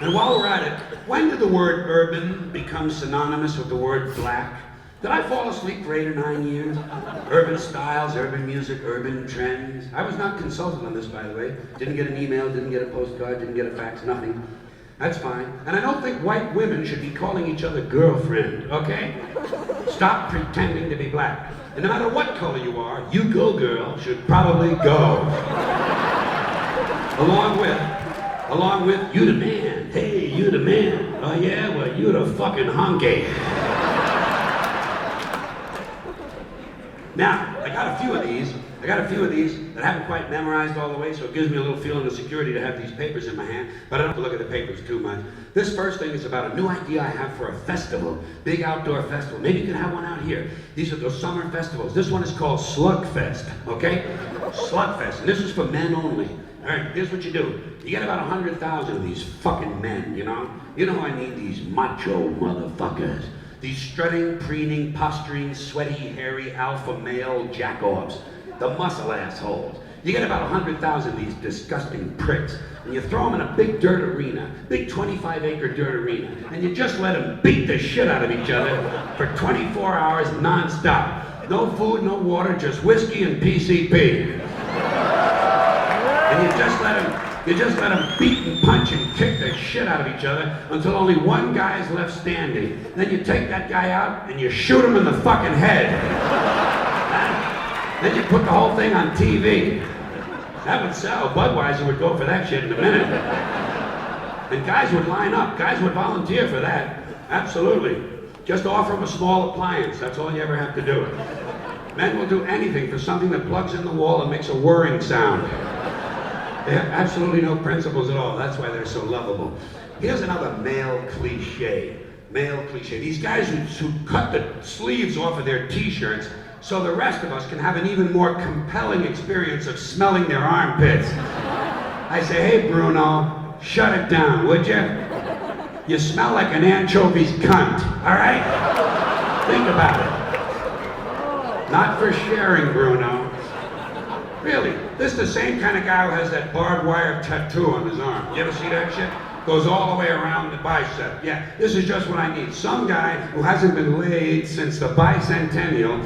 And while we're at it, when did the word urban become synonymous with the word black? Did I fall asleep for 8 or 9 years? Urban styles, urban music, urban trends. I was not consulted on this, by the way. Didn't get an email, didn't get a postcard, didn't get a fax, nothing. That's fine. And I don't think white women should be calling each other girlfriend, okay? Stop pretending to be black. And no matter what color you are, you go girl should probably go. Along with, you the man. Hey, you the man. Oh yeah, well you the fucking honky. Now, I got a few of these that I haven't quite memorized all the way, so it gives me a little feeling of security to have these papers in my hand, but I don't have to look at the papers too much. This first thing is about a new idea I have for a festival, big outdoor festival. Maybe you can have one out here. These are those summer festivals. This one is called Slugfest, okay? Slugfest, and this is for men only. All right, here's what you do. You get about 100,000 of these fucking men, you know? You know I mean, these macho motherfuckers. These strutting, preening, posturing, sweaty, hairy, alpha male jack-offs. The muscle assholes. You get about 100,000 of these disgusting pricks, and you throw them in a big dirt arena, big 25-acre dirt arena, and you just let them beat the shit out of each other for 24 hours non-stop. No food, no water, just whiskey and PCP. And you just let them beat and punch and kick the shit out of each other until only one guy's left standing. Then you take that guy out and you shoot him in the fucking head. Then you put the whole thing on TV. That would sell. Budweiser would go for that shit in a minute. And guys would line up. Guys would volunteer for that. Absolutely. Just offer them a small appliance. That's all you ever have to do. Men will do anything for something that plugs in the wall and makes a whirring sound. They have absolutely no principles at all. That's why they're so lovable. Here's another male cliche. Male cliche. These guys who cut the sleeves off of their t-shirts so the rest of us can have an even more compelling experience of smelling their armpits. I say, hey Bruno, shut it down, would you? You smell like an anchovy's cunt, all right? Think about it. Not for sharing, Bruno. Really, this is the same kind of guy who has that barbed wire tattoo on his arm. You ever see that shit? Goes all the way around the bicep. Yeah, this is just what I need. Some guy who hasn't been laid since the bicentennial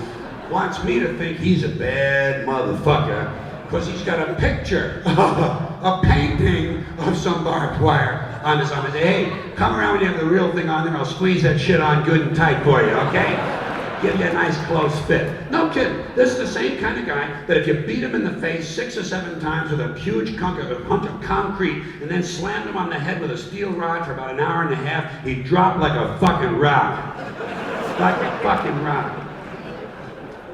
wants me to think he's a bad motherfucker because he's got a picture, a painting of some barbed wire on his arm. I say, hey, come around when you have the real thing on there. I'll squeeze that shit on good and tight for you, okay? Give you a nice close fit. No kidding. This is the same kind of guy that if you beat him in the face 6 or 7 times with a huge hunk of concrete and then slammed him on the head with a steel rod for about an hour and a half, he'd drop like a fucking rock. Like a fucking rock.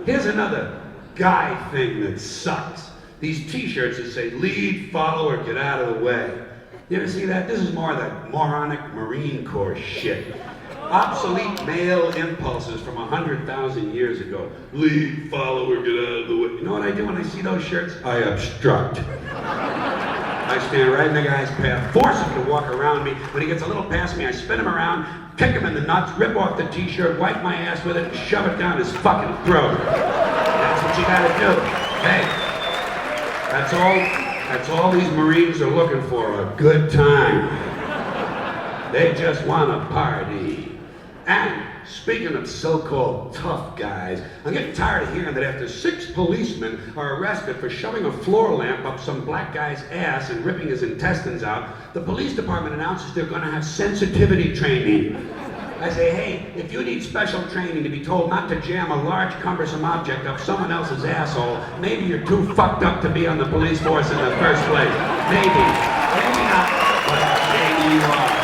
Here's another guy thing that sucks. These t-shirts that say, lead, follow, or get out of the way. You ever see that? This is more of that moronic Marine Corps shit. Obsolete male impulses from 100,000 years ago. Lead, follow, or get out of the way. You know what I do when I see those shirts? I obstruct. I stand right in the guy's path, force him to walk around me. When he gets a little past me, I spin him around, kick him in the nuts, rip off the t-shirt, wipe my ass with it, and shove it down his fucking throat. That's what you gotta do. Hey, that's all these Marines are looking for, a good time. They just want to party. And speaking of so-called tough guys, I'm getting tired of hearing that after 6 policemen are arrested for shoving a floor lamp up some black guy's ass and ripping his intestines out, the police department announces they're going to have sensitivity training. I say, hey, if you need special training to be told not to jam a large cumbersome object up someone else's asshole, maybe you're too fucked up to be on the police force in the first place. Maybe. Maybe not, but maybe you are.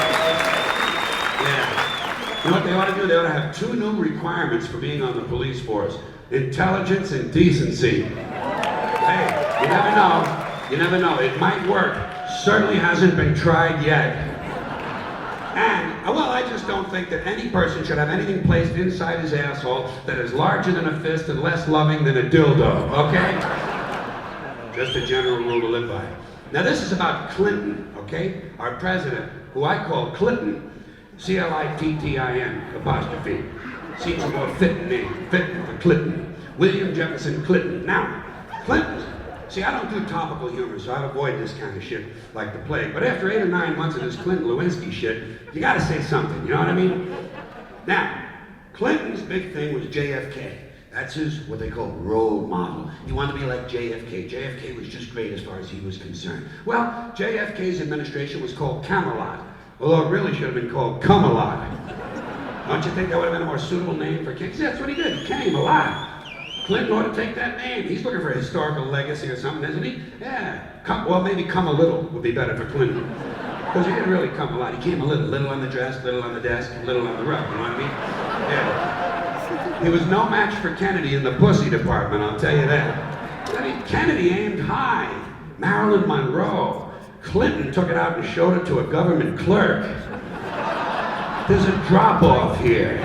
You know what they ought to do? They ought to have 2 new requirements for being on the police force. Intelligence and decency. Hey, you never know. You never know. It might work. Certainly hasn't been tried yet. And, well, I just don't think that any person should have anything placed inside his asshole that is larger than a fist and less loving than a dildo, okay? Just a general rule to live by. Now, this is about Clinton, okay? Our president, who I call Clinton. C-L-I-T-T-I-N, apostrophe. Seems a more fitting name, fitting for Clinton. William Jefferson Clinton. Now, Clinton, see, I don't do topical humor, so I avoid this kind of shit like the plague. But after 8 or 9 months of this Clinton-Lewinsky shit, you gotta say something, you know what I mean? Now, Clinton's big thing was JFK. That's his, what they call, role model. You want to be like JFK. JFK was just great as far as he was concerned. Well, JFK's administration was called Camelot. Although it really should have been called Come-A-Lot. Don't you think that would have been a more suitable name for King? See, that's what he did. He came a lot. Clinton ought to take that name. He's looking for a historical legacy or something, isn't he? Yeah. Well, maybe come a little would be better for Clinton. Because he didn't really come a lot. He came a little. Little on the dress, little on the desk, little on the rug. You know what I mean? Yeah. He was no match for Kennedy in the pussy department, I'll tell you that. I mean, Kennedy aimed high. Marilyn Monroe. Clinton took it out and showed it to a government clerk. There's a drop-off here.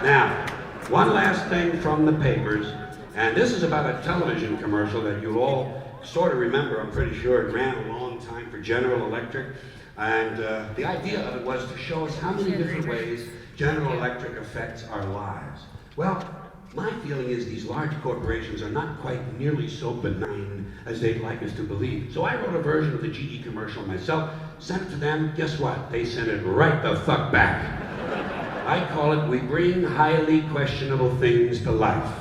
Now, one last thing from the papers, and this is about a television commercial that you all sort of remember, I'm pretty sure. It ran a long time for General Electric, and the idea of it was to show us how many different ways General Electric affects our lives. Well, my feeling is these large corporations are not quite nearly so benign as they'd like us to believe. So I wrote a version of the GE commercial myself, sent it to them. Guess what? They sent it right the fuck back. I call it, we bring highly questionable things to life.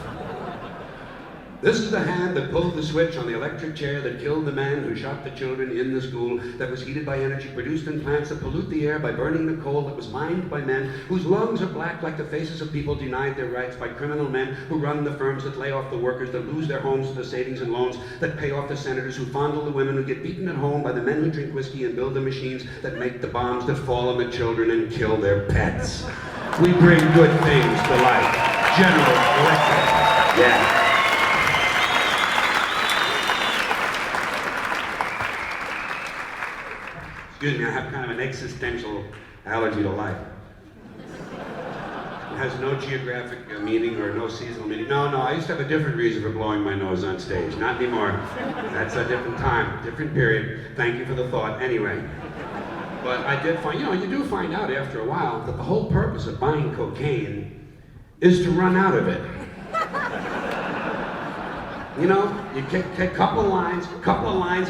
This is the hand that pulled the switch on the electric chair that killed the man who shot the children in the school, that was heated by energy produced in plants that pollute the air by burning the coal, that was mined by men whose lungs are black like the faces of people denied their rights by criminal men who run the firms that lay off the workers, that lose their homes to the savings and loans, that pay off the senators, who fondle the women, who get beaten at home by the men who drink whiskey and build the machines that make the bombs that fall on the children and kill their pets. We bring good things to life. General Electric. Yeah. Excuse me, I have kind of an existential allergy to life. It has no geographic meaning or no seasonal meaning. No, I used to have a different reason for blowing my nose on stage. Not anymore. That's a different time, different period. Thank you for the thought. Anyway. But I did find, you do find out after a while that the whole purpose of buying cocaine is to run out of it. You take a couple of lines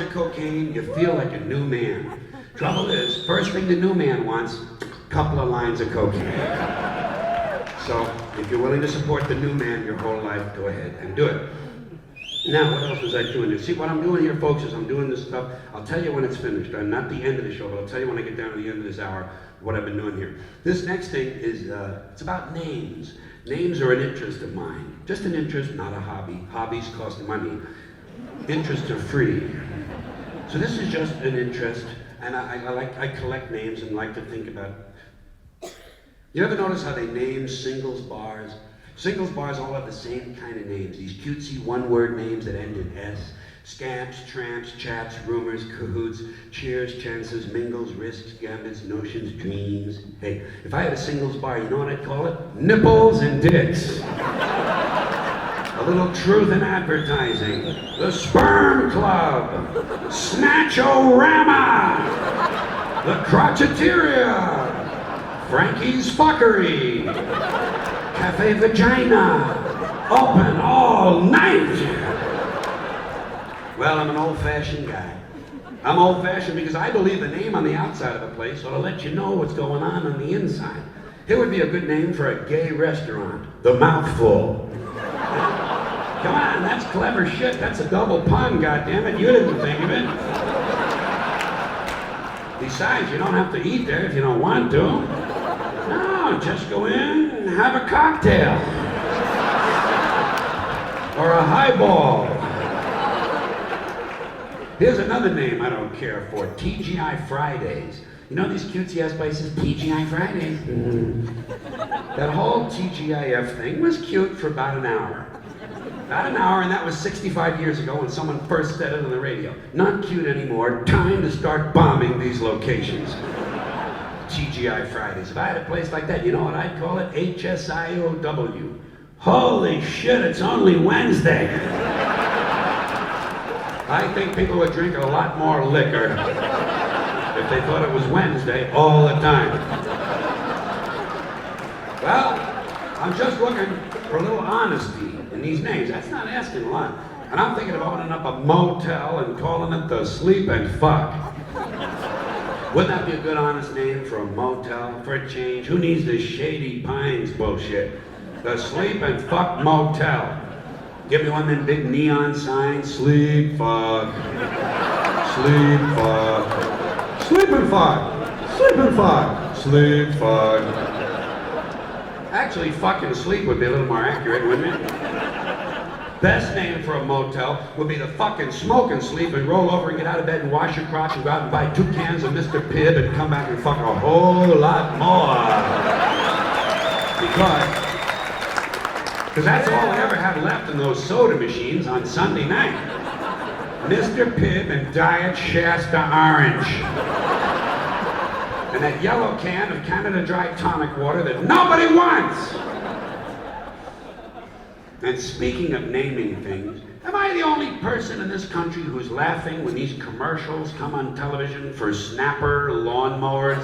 of cocaine, you feel like a new man. Trouble is, first thing the new man wants, a couple of lines of cocaine. So, if you're willing to support the new man your whole life, go ahead and do it. Now, what else was I doing here? See, what I'm doing here, folks, is I'm doing this stuff. I'll tell you when it's finished. Not the end of the show, but I'll tell you when I get down to the end of this hour what I've been doing here. This next thing is, it's about names. Names are an interest of mine. Just an interest, not a hobby. Hobbies cost money. Interests are free. So this is just an interest. And I collect names and like to think about. You ever notice how they name singles bars? Singles bars all have the same kind of names. These cutesy one-word names that end in S. Scamps, tramps, chats, rumors, cahoots, cheers, chances, mingles, risks, gambits, notions, dreams. Hey, if I had a singles bar, you know what I'd call it? Nipples and dicks. A little truth in advertising. The Sperm Club. Snatch-O-Rama. The Crotcheteria. Frankie's Fuckery. Cafe Vagina. Open all night. Well, I'm an old-fashioned guy. I'm old-fashioned because I believe the name on the outside of a place ought to let you know what's going on the inside. Here would be a good name for a gay restaurant. The Mouthful. Come on, that's clever shit. That's a double pun, goddammit. You didn't think of it. Besides, you don't have to eat there if you don't want to. No, just go in and have a cocktail. Or a highball. Here's another name I don't care for. TGI Fridays. You know these cutesy-ass places? TGI Fridays. That whole TGIF thing was cute for about an hour. About an hour, and that was 65 years ago when someone first said it on the radio. Not cute anymore. Time to start bombing these locations. TGI Fridays. If I had a place like that, you know what I'd call it? HSIOW. Holy shit, it's only Wednesday. I think people would drink a lot more liquor if they thought it was Wednesday all the time. Well, I'm just looking for a little honesty in these names. That's not asking a lot. And I'm thinking of opening up a motel and calling it the Sleep and Fuck. Wouldn't that be a good honest name for a motel? For a change? Who needs this Shady Pines bullshit? The Sleep and Fuck Motel. Give me one of them big neon signs. Sleep, fuck. Sleep, fuck. Sleep and fuck. Sleep and fuck. Sleep, fuck. Actually, fuck and sleep would be a little more accurate, wouldn't it? Best name for a motel would be the fucking smoke and sleep and roll over and get out of bed and wash your crotch and go out and buy 2 cans of Mr. Pibb and come back and fuck a whole lot more. Because that's all I ever had left in those soda machines on Sunday night. Mr. Pibb and Diet Shasta Orange. And that yellow can of Canada Dry tonic water that nobody wants. And speaking of naming things, am I the only person in this country who's laughing when these commercials come on television for Snapper lawnmowers?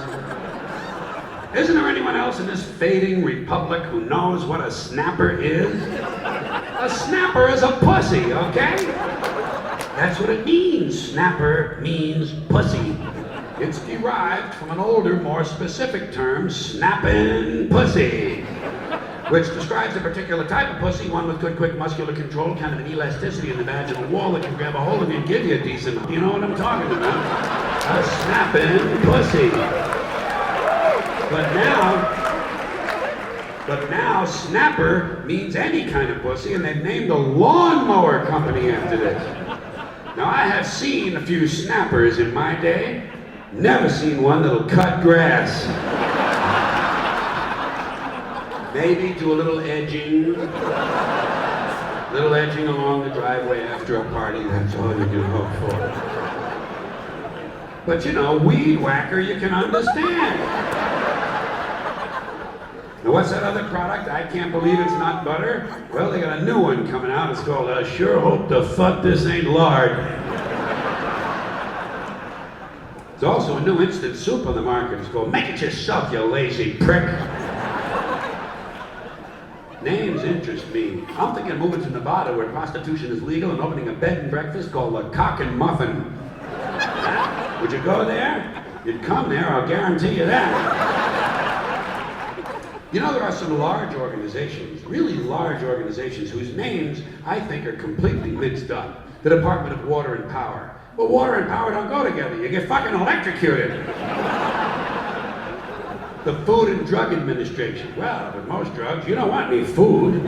Isn't there anyone else in this fading republic who knows what a snapper is? A snapper is a pussy, okay? That's what it means. Snapper means pussy. It's derived from an older, more specific term, snapping pussy. which describes a particular type of pussy, one with good, quick muscular control, kind of an elasticity in the vaginal wall that can grab a hold of you and give you a decent, you know what I'm talking about? A snapping pussy. But now, snapper means any kind of pussy, and they've named a lawnmower company after this. Now, I have seen a few snappers in my day, never seen one that'll cut grass. Maybe do a little edging along the driveway after a party, that's all you can hope for. But you know, weed whacker you can understand. Now what's that other product? I can't believe it's not butter. Well, they got a new one coming out. It's called I Sure Hope the Fuck This Ain't Lard. There's also a new instant soup on the market. It's called Make It Yourself, you lazy prick. Names interest me. I'm thinking of moving to Nevada where prostitution is legal and opening a bed and breakfast called the Cock and Muffin. Would you go there? You'd come there, I'll guarantee you that. You know, there are some large organizations, really large organizations, whose names I think are completely mixed up. The Department of Water and Power. Well, water and power don't go together. You get fucking electrocuted. The Food and Drug Administration. Well, with most drugs, you don't want any food.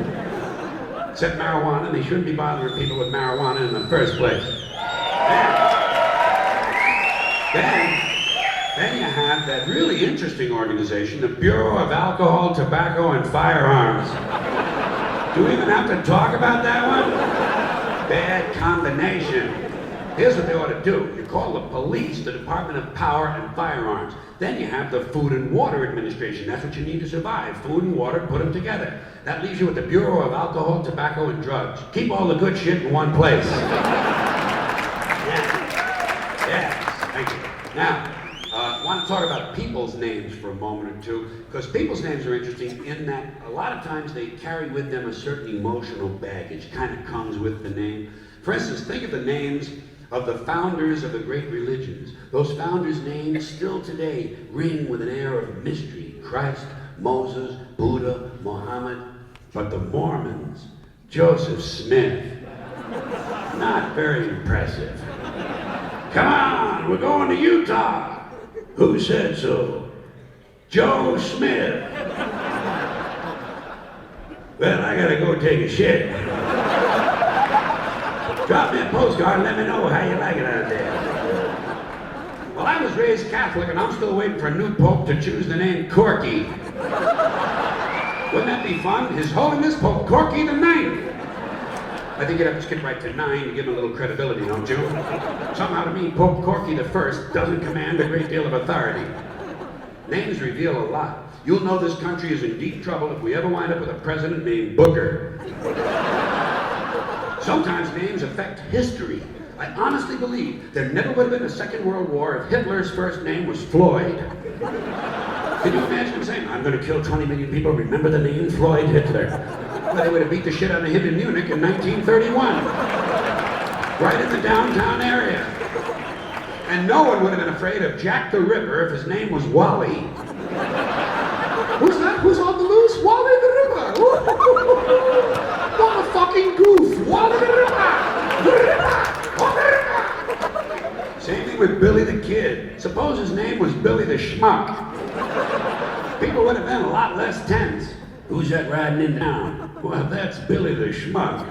Except marijuana, and they shouldn't be bothering people with marijuana in the first place. Then you have that really interesting organization, the Bureau of Alcohol, Tobacco, and Firearms. Do we even have to talk about that one? Bad combination. Here's what they ought to do. You call the police, the Department of Power and Firearms. Then you have the Food and Water Administration. That's what you need to survive. Food and water, put them together. That leaves you with the Bureau of Alcohol, Tobacco, and Drugs. Keep all the good shit in one place. Yes, thank you. Now, I want to talk about people's names for a moment or two, because people's names are interesting in that a lot of times they carry with them a certain emotional baggage, kind of comes with the name. For instance, think of the names of the founders of the great religions. Those founders' names still today ring with an air of mystery. Christ, Moses, Buddha, Muhammad. But the Mormons, Joseph Smith, not very impressive. Come on, we're going to Utah. Who said so? Joe Smith. Well, I gotta go take a shit. Drop me a postcard and let me know how you like it out there. Well, I was raised Catholic and I'm still waiting for a new pope to choose the name Corky. Wouldn't that be fun? His Holiness Pope Corky the Ninth. I think you'd have to skip right to 9 to give him a little credibility, don't you? Somehow to me, Pope Corky the First doesn't command a great deal of authority. Names reveal a lot. You'll know this country is in deep trouble if we ever wind up with a president named Booker. Sometimes names affect history. I honestly believe there never would have been a Second World War if Hitler's first name was Floyd. Can you imagine him saying, I'm going to kill 20 million people, remember the name Floyd Hitler? Well, they would have beat the shit out of him in Munich in 1931. Right in the downtown area. And no one would have been afraid of Jack the Ripper if his name was Wally. Who's that? Who's on the loose? Wally the Ripper! What a fucking goof! Wally the Ripper! Same thing with Billy the Kid. Suppose his name was Billy the Schmuck. People would have been a lot less tense. Who's that riding in town? Well, that's Billy the Schmuck.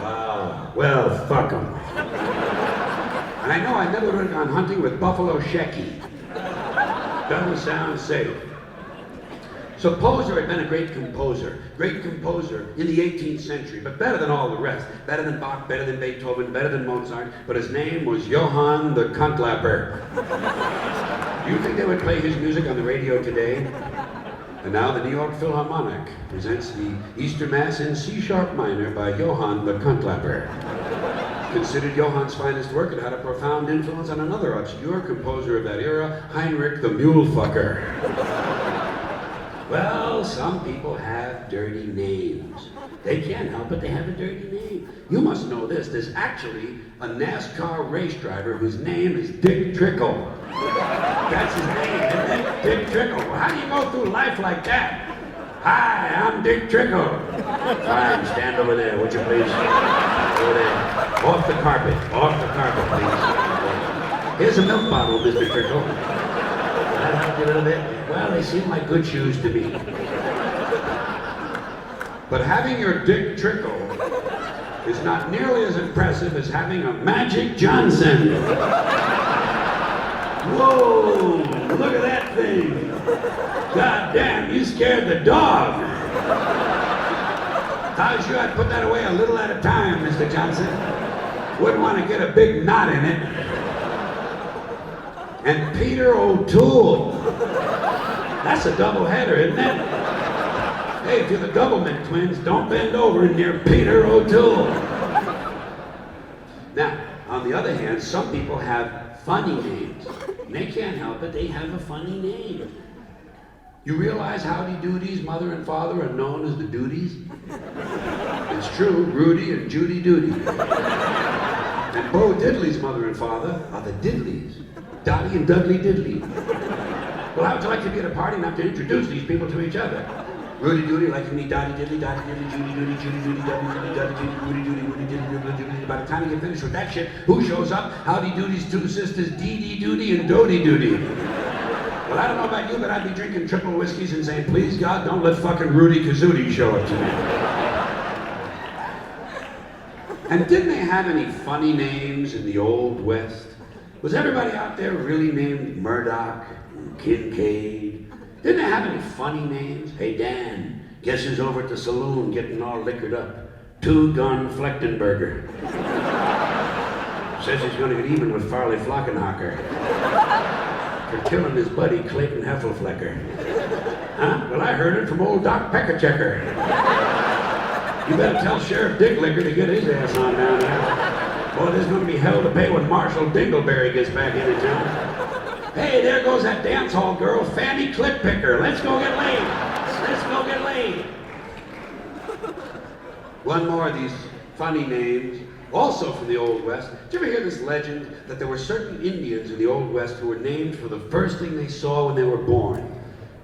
Wow. Well, fuck him. And I know I never would have gone hunting with Buffalo Shecky. Doesn't sound safe. Suppose there had been a great composer in the 18th century, but better than all the rest. Better than Bach, better than Beethoven, better than Mozart, but his name was Johann the Cuntlapper. Do you think they would play his music on the radio today? And now the New York Philharmonic presents the Easter Mass in C-sharp minor by Johann the Cuntlapper. Considered Johann's finest work, it had a profound influence on another obscure composer of that era, Heinrich the Mulefucker. Well, some people have dirty names. They can't help it, they have a dirty name. You must know this. There's actually a NASCAR race driver whose name is Dick Trickle. That's his name, isn't it? Dick Trickle. Well, how do you go through life like that? Hi, I'm Dick Trickle. Fine, stand over there, would you please? Over there. Off the carpet, please. Here's a milk bottle, Mr. Trickle. Will that help you a little bit? Well, they seem like good shoes to me. But having your dick trickle is not nearly as impressive as having a Magic Johnson. Whoa, look at that thing. God damn, you scared the dog. How's you? I'd put that away a little at a time, Mr. Johnson. Wouldn't want to get a big knot in it. And Peter O'Toole. That's a double header, isn't it? Hey, if you're the Doublemint twins, don't bend over near Peter O'Toole. Now, on the other hand, some people have funny names. And they can't help it, they have a funny name. You realize Howdy Doodie's mother and father are known as the Doodies? It's true, Rudy and Judy Doody. And Bo Diddley's mother and father are the Diddleys, Dottie and Dudley Diddley. Well, how would you like to be at a party and have to introduce these people to each other? Rudy Doody, like to meet Dottie Diddley, Dottie Diddley, Judy Doody, Judy Doody, Dudley Diddley, Dudley Diddley, Rudy Doody, Rudy Diddley, Doodly Doody. By the time you get finished with that shit, who shows up? Howdy Doody's two sisters, Dee Dee Doody and Dodie Doody. Well, I don't know about you, but I'd be drinking triple whiskeys and saying, please God, don't let fucking Rudy Kazootie show up to me. And didn't they have any funny names in the Old West? Was everybody out there really named Murdoch and Kincaid? Didn't they have any funny names? Hey, Dan, guess who's over at the saloon getting all liquored up? Two-Gun Flechtenberger. Says he's gonna get even with Farley Flockenhocker for killing his buddy Clayton Heffelflecker. Huh? Well, I heard it from old Doc Peckerchecker. You better tell Sheriff Dicklicker to get his ass on down there. Boy, there's gonna be hell to pay when Marshal Dingleberry gets back into town. Hey, there goes that dance hall girl, Fanny Clippicker. Let's go get laid. Let's go get laid. One more of these funny names, also from the Old West. Did you ever hear this legend that there were certain Indians in the Old West who were named for the first thing they saw when they were born?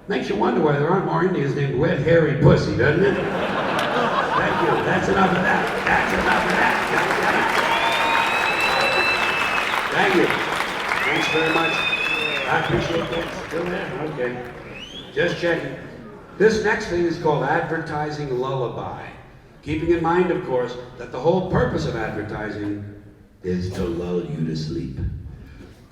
Makes you wonder why there aren't more Indians named Wet Hairy Pussy, doesn't it? Thank you. That's enough of that. That's enough of that. Thank you. Thanks very much. I appreciate that. Still there? Okay. Just checking. This next thing is called advertising lullaby. Keeping in mind, of course, that the whole purpose of advertising is to lull you to sleep.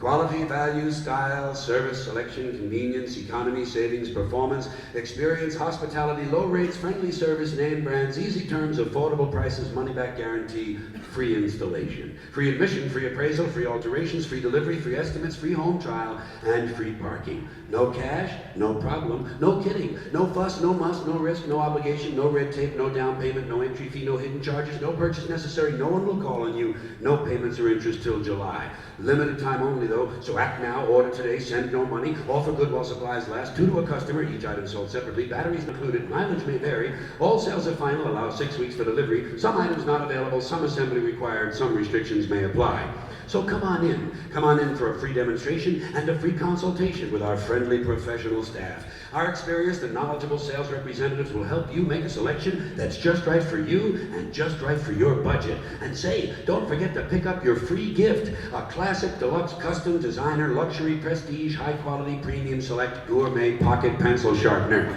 Quality, value, style, service, selection, convenience, economy, savings, performance, experience, hospitality, low rates, friendly service, name brands, easy terms, affordable prices, money-back guarantee, free installation. Free admission, free appraisal, free alterations, free delivery, free estimates, free home trial, and free parking. No cash, no problem, no kidding, no fuss, no muss, no risk, no obligation, no red tape, no down payment, no entry fee, no hidden charges, no purchase necessary, no one will call on you, no payments or interest till July. Limited time only though, so act now, order today, send no money, offer good while supplies last, 2 to a customer, each item sold separately, batteries included, mileage may vary, all sales are final, allow 6 weeks for delivery, some items not available, some assembly required, some restrictions may apply. So come on in for a free demonstration and a free consultation with our friendly professional staff. Our experienced and knowledgeable sales representatives will help you make a selection that's just right for you and just right for your budget. And say, don't forget to pick up your free gift, a classic, deluxe, custom, designer, luxury, prestige, high quality, premium, select, gourmet pocket pencil sharpener.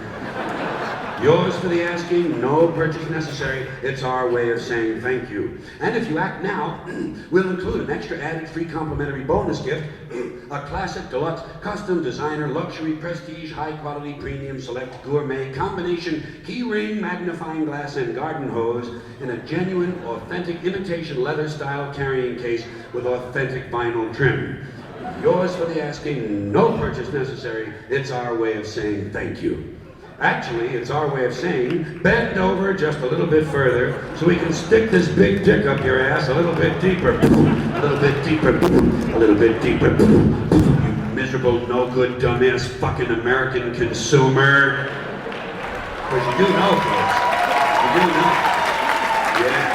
Yours for the asking, no purchase necessary. It's our way of saying thank you. And if you act now, we'll include an extra added free complimentary bonus gift, a classic, deluxe, custom, designer, luxury, prestige, high quality, premium, select, gourmet, combination, key ring, magnifying glass, and garden hose in a genuine, authentic, imitation leather style carrying case with authentic vinyl trim. Yours for the asking, no purchase necessary. It's our way of saying thank you. Actually, it's our way of saying, bend over just a little bit further so we can stick this big dick up your ass a little bit deeper. A little bit deeper. A little bit deeper. You miserable, no good, dumbass, fucking American consumer. Because you do know, folks. You do know. Yeah.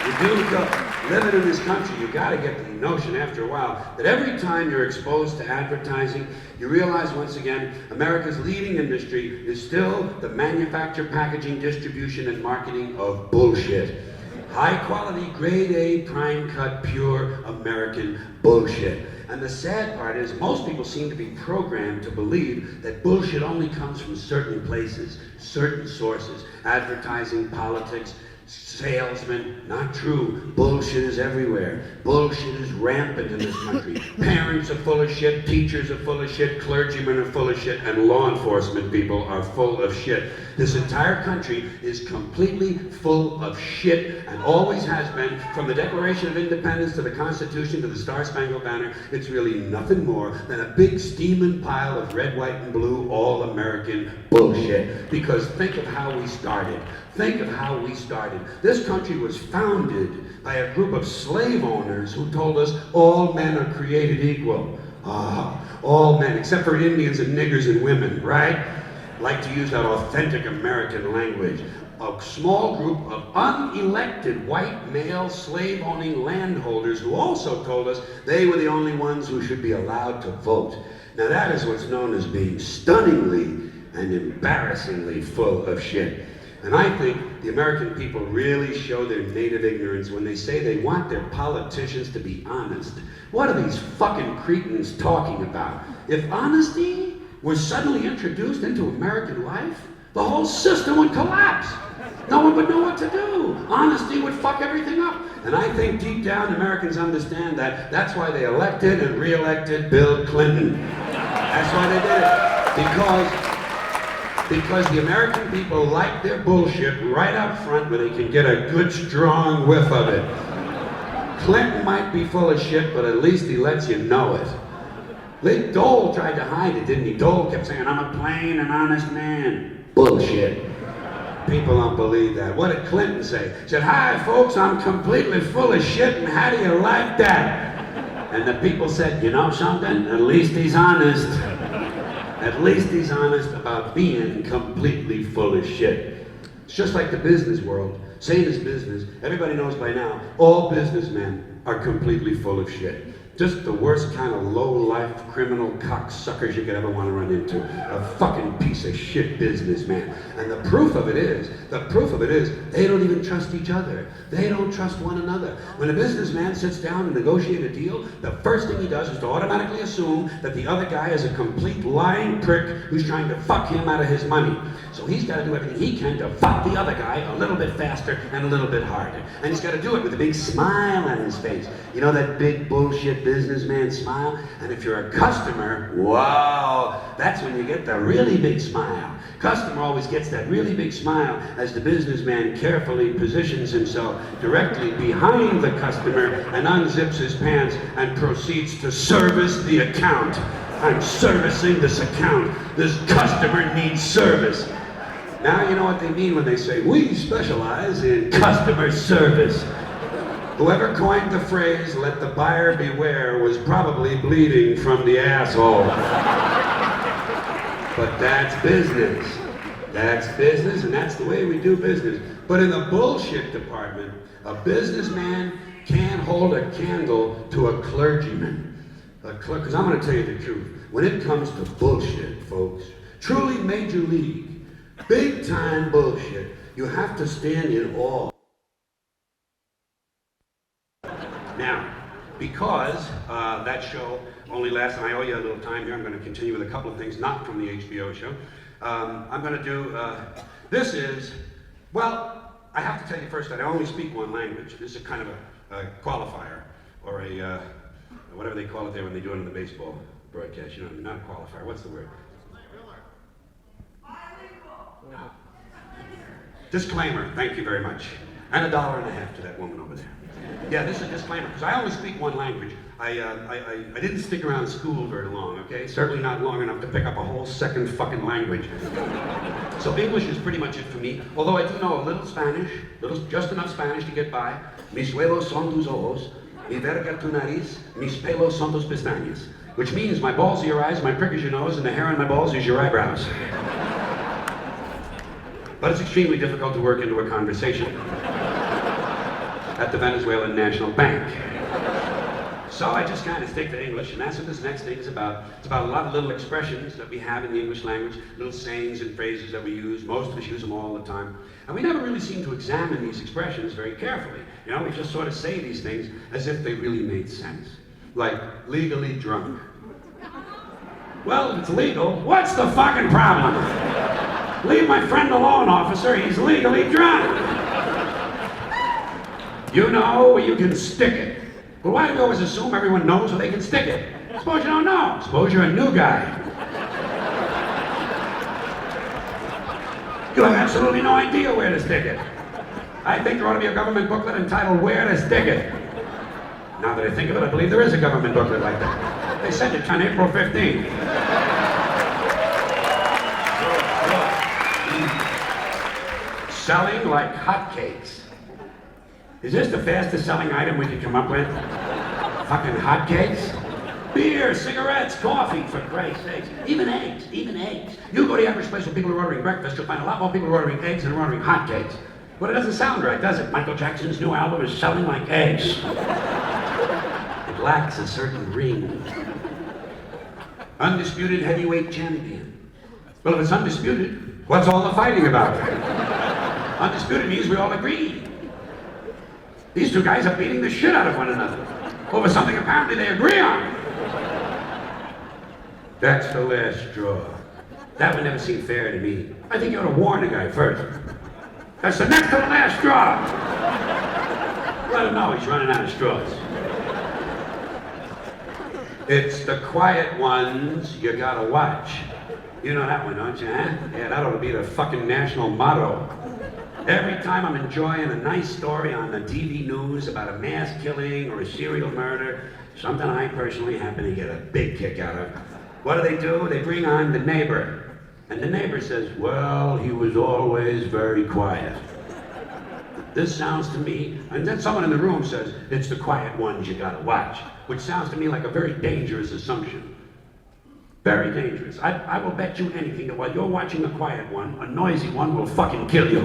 You do know. Living in this country, you gotta get the notion after a while that every time you're exposed to advertising, you realize once again, America's leading industry is still the manufacture, packaging, distribution, and marketing of bullshit. High quality, grade A, prime cut, pure American bullshit. And the sad part is most people seem to be programmed to believe that bullshit only comes from certain places, certain sources, advertising, politics, salesmen. Not true. Bullshit is everywhere. Bullshit is rampant in this country. Parents are full of shit, teachers are full of shit, clergymen are full of shit, and law enforcement people are full of shit. This entire country is completely full of shit and always has been. From the Declaration of Independence to the Constitution to the Star-Spangled Banner, it's really nothing more than a big steaming pile of red, white, and blue all-American bullshit. Because think of how we started. Think of how we started. This country was founded by a group of slave owners who told us all men are created equal. All men, except for Indians and niggers and women, right? Like to use that authentic American language. A small group of unelected white male slave-owning landholders who also told us they were the only ones who should be allowed to vote. Now that is what's known as being stunningly and embarrassingly full of shit. And I think the American people really show their native ignorance when they say they want their politicians to be honest. What are these fucking cretins talking about? If honesty were suddenly introduced into American life, the whole system would collapse. No one would know what to do. Honesty would fuck everything up. And I think deep down Americans understand that. That's why they elected and re-elected Bill Clinton. That's why they did it. Because the American people like their bullshit right up front where they can get a good strong whiff of it. Clinton might be full of shit, but at least he lets you know it. Dole tried to hide it, didn't he? Dole kept saying, I'm a plain and honest man. Bullshit. People don't believe that. What did Clinton say? He said, hi folks, I'm completely full of shit, and how do you like that? And the people said, you know something? At least he's honest. At least he's honest about being completely full of shit. It's just like the business world. Same as business. Everybody knows by now, all businessmen are completely full of shit. Just the worst kind of low-life criminal cocksuckers you could ever want to run into. A fucking piece of shit businessman. And the proof of it is, they don't even trust each other. They don't trust one another. When a businessman sits down and negotiates a deal, the first thing he does is to automatically assume that the other guy is a complete lying prick who's trying to fuck him out of his money. So he's got to do everything he can to fuck the other guy a little bit faster and a little bit harder. And he's got to do it with a big smile on his face. You know that big bullshit businessman smile? And if you're a customer, wow, that's when you get the really big smile. Customer always gets that really big smile as the businessman carefully positions himself directly behind the customer and unzips his pants and proceeds to service the account. I'm servicing this account. This customer needs service. Now you know what they mean when they say, we specialize in customer service. Whoever coined the phrase, let the buyer beware, was probably bleeding from the asshole. But that's business. That's business, and that's the way we do business. But in the bullshit department, a businessman can't hold a candle to a clergyman. Because I'm going to tell you the truth. When it comes to bullshit, folks, truly major league, big time bullshit, you have to stand in awe. Now, because that show only lasts, and I owe you a little time here, I'm going to continue with a couple of things not from the HBO show. I'm going to do, this is, well, I have to tell you first that I only speak one language. This is kind of a qualifier, or a, whatever they call it there when they do it in the baseball broadcast. You know, not a qualifier. What's the word? Disclaimer. Thank you very much. And $1.50 to that woman over there. Yeah, this is a disclaimer, because I only speak one language. I didn't stick around school very long, okay? Certainly not long enough to pick up a whole second fucking language. So English is pretty much it for me, although I do know a little Spanish, just enough Spanish to get by. Mis huevos son tus ojos, mi verga tu nariz, mis pelos son tus pestañas. Which means my balls are your eyes, my prick is your nose, and the hair on my balls is your eyebrows. But it's extremely difficult to work into a conversation. at the Venezuelan National Bank. So I just kind of stick to English, and that's what this next thing is about. It's about a lot of little expressions that we have in the English language, little sayings and phrases that we use. Most of us use them all the time. And we never really seem to examine these expressions very carefully. You know, we just sort of say these things as if they really made sense. Like, legally drunk. Well, if it's legal, what's the fucking problem? Leave my friend alone, officer. He's legally drunk. You know where you can stick it. But why do we always assume everyone knows where they can stick it? Suppose you don't know. Suppose you're a new guy. You have absolutely no idea where to stick it. I think there ought to be a government booklet entitled Where to Stick It. Now that I think of it, I believe there is a government booklet like that. They sent it on April 15th. Selling like hotcakes. Is this the fastest selling item we could come up with? Fucking hotcakes? Beer, cigarettes, coffee, for Christ's sakes. Even eggs, even eggs. You go to the average place where people are ordering breakfast, you'll find a lot more people are ordering eggs than are ordering hotcakes. But it doesn't sound right, does it? Michael Jackson's new album is selling like eggs. It lacks a certain ring. Undisputed heavyweight champion. Well, if it's undisputed, what's all the fighting about? Undisputed means we all agree. These two guys are beating the shit out of one another over something apparently they agree on. That's the last straw. That would never seem fair to me. I think you ought to warn the guy first. That's the next to the last straw. Let him know he's running out of straws. It's the quiet ones you gotta watch. You know that one, don't you, huh? Yeah, that ought to be the fucking national motto. Every time I'm enjoying a nice story on the TV news about a mass killing or a serial murder, something I personally happen to get a big kick out of, what do? They bring on the neighbor. And the neighbor says, well, he was always very quiet. This sounds to me, and then someone in the room says, it's the quiet ones you gotta watch, which sounds to me like a very dangerous assumption. Very dangerous. I will bet you anything that while you're watching a quiet one, a noisy one will fucking kill you.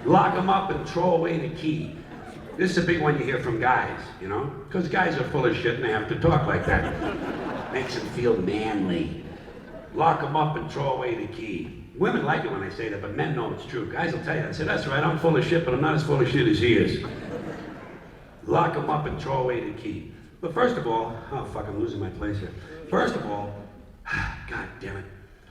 Lock them up and throw away the key. This is a big one you hear from guys, you know? Because guys are full of shit and they have to talk like that. Makes them feel manly. Lock them up and throw away the key. Women like it when I say that, but men know it's true. Guys will tell you, I say, that's right, I'm full of shit, but I'm not as full of shit as he is. Lock them up and throw away the key. But first of all, oh fuck, I'm losing my place here. First of all, God damn it.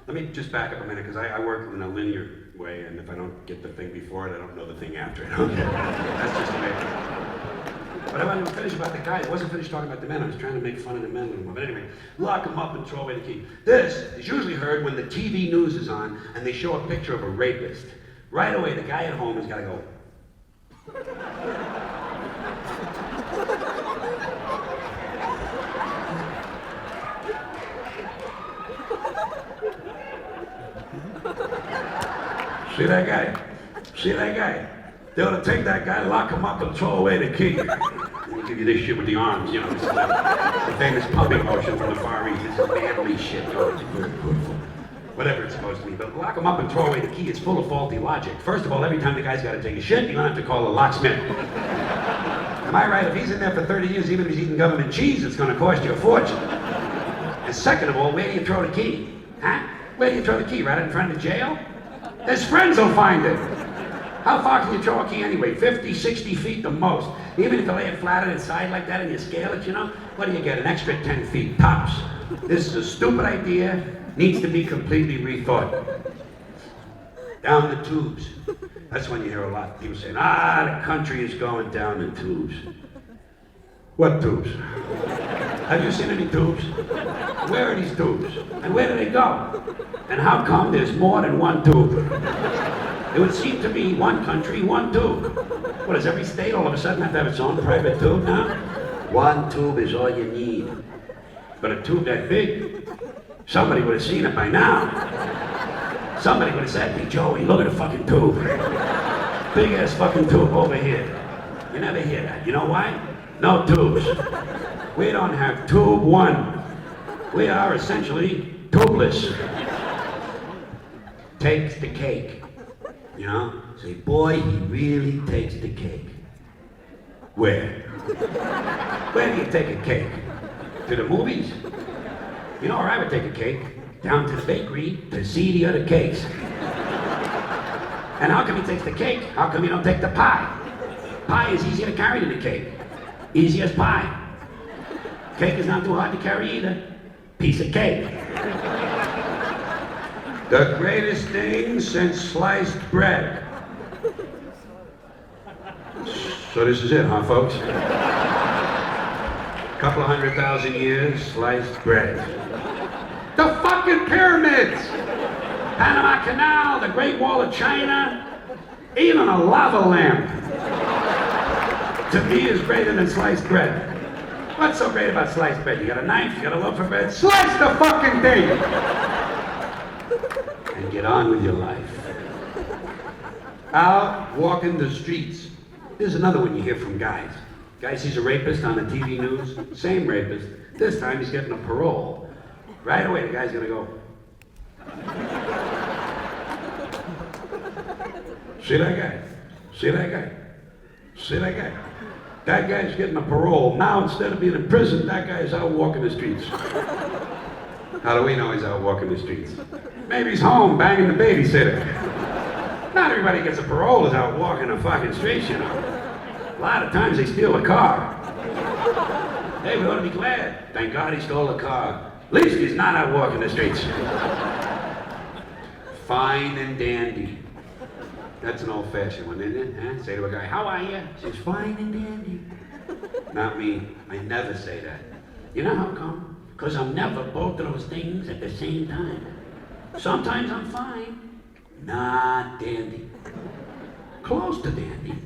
Let me just back up a minute, because I work in a linear way, and if I don't get the thing before it, I don't know the thing after it. Okay. That's just the way it is. But I wasn't finished about the guy. I wasn't finished talking about the men. I was trying to make fun of the men a little more. But anyway, lock them up and throw away the key. This is usually heard when the TV news is on, and they show a picture of a rapist. Right away, the guy at home has got to go. See that guy? See that guy? They ought to take that guy, lock him up, and throw away the key. They give you this shit with the arms, you know. This is the famous pumping motion from the Far East. This is manly shit. Oh, it's very beautiful. Whatever it's supposed to be. But lock him up and throw away the key, it's full of faulty logic. First of all, every time the guy's got to take a shit, you're going to have to call a locksmith. Am I right? If he's in there for 30 years, even if he's eating government cheese, it's going to cost you a fortune. And second of all, where do you throw the key? Huh? Where do you throw the key? Right in front of jail? His friends will find it. How far can you throw a key anyway? 50, 60 feet the most. Even if you lay it flat on its side like that and you scale it, you know, what do you get? An extra 10 feet, tops. This is a stupid idea, needs to be completely rethought. Down the tubes. That's when you hear a lot of people saying, the country is going down the tubes. What tubes? Have you seen any tubes? Where are these tubes? And where do they go? And how come there's more than one tube? It would seem to me one country, one tube. What, does every state all of a sudden have to have its own private tube now? One tube is all you need. But a tube that big, somebody would have seen it by now. Somebody would have said, hey Joey, look at the fucking tube. Big ass fucking tube over here. You never hear that. You know why? No tubes. We don't have tube one. We are essentially tubeless. Takes the cake. You know? Say, boy, he really takes the cake. Where? Where do you take a cake? To the movies? You know where I would take a cake? Down to the bakery to see the other cakes. And how come he takes the cake? How come you don't take the pie? Pie is easier to carry than the cake. Easy as pie. Cake is not too hard to carry either. Piece of cake. The greatest thing since sliced bread. So this is it, huh, folks? Couple of 100,000 years, sliced bread. The fucking pyramids! Panama Canal, the Great Wall of China, even a lava lamp. To me is greater than sliced bread. What's so great about sliced bread? You got a knife, you got a loaf of bread, slice the fucking thing! And get on with your life. Out walking the streets. Here's another one you hear from guys. Guy sees a rapist on the TV news, same rapist. This time he's getting a parole. Right away the guy's gonna go, see that guy? See that guy? See that guy? That guy's getting a parole. Now instead of being in prison, that guy's out walking the streets. How do we know he's out walking the streets? Maybe he's home banging the babysitter. Not everybody gets a parole is out walking the fucking streets, you know. A lot of times they steal a car. Hey, we ought to be glad. Thank God he stole a car. At least he's not out walking the streets. Fine and dandy. That's an old-fashioned one, isn't it? Huh? Say to a guy, how are you? Says, fine and dandy. Not me. I never say that. You know how come? Because I'm never both of those things at the same time. Sometimes I'm fine. Not dandy. Close to dandy.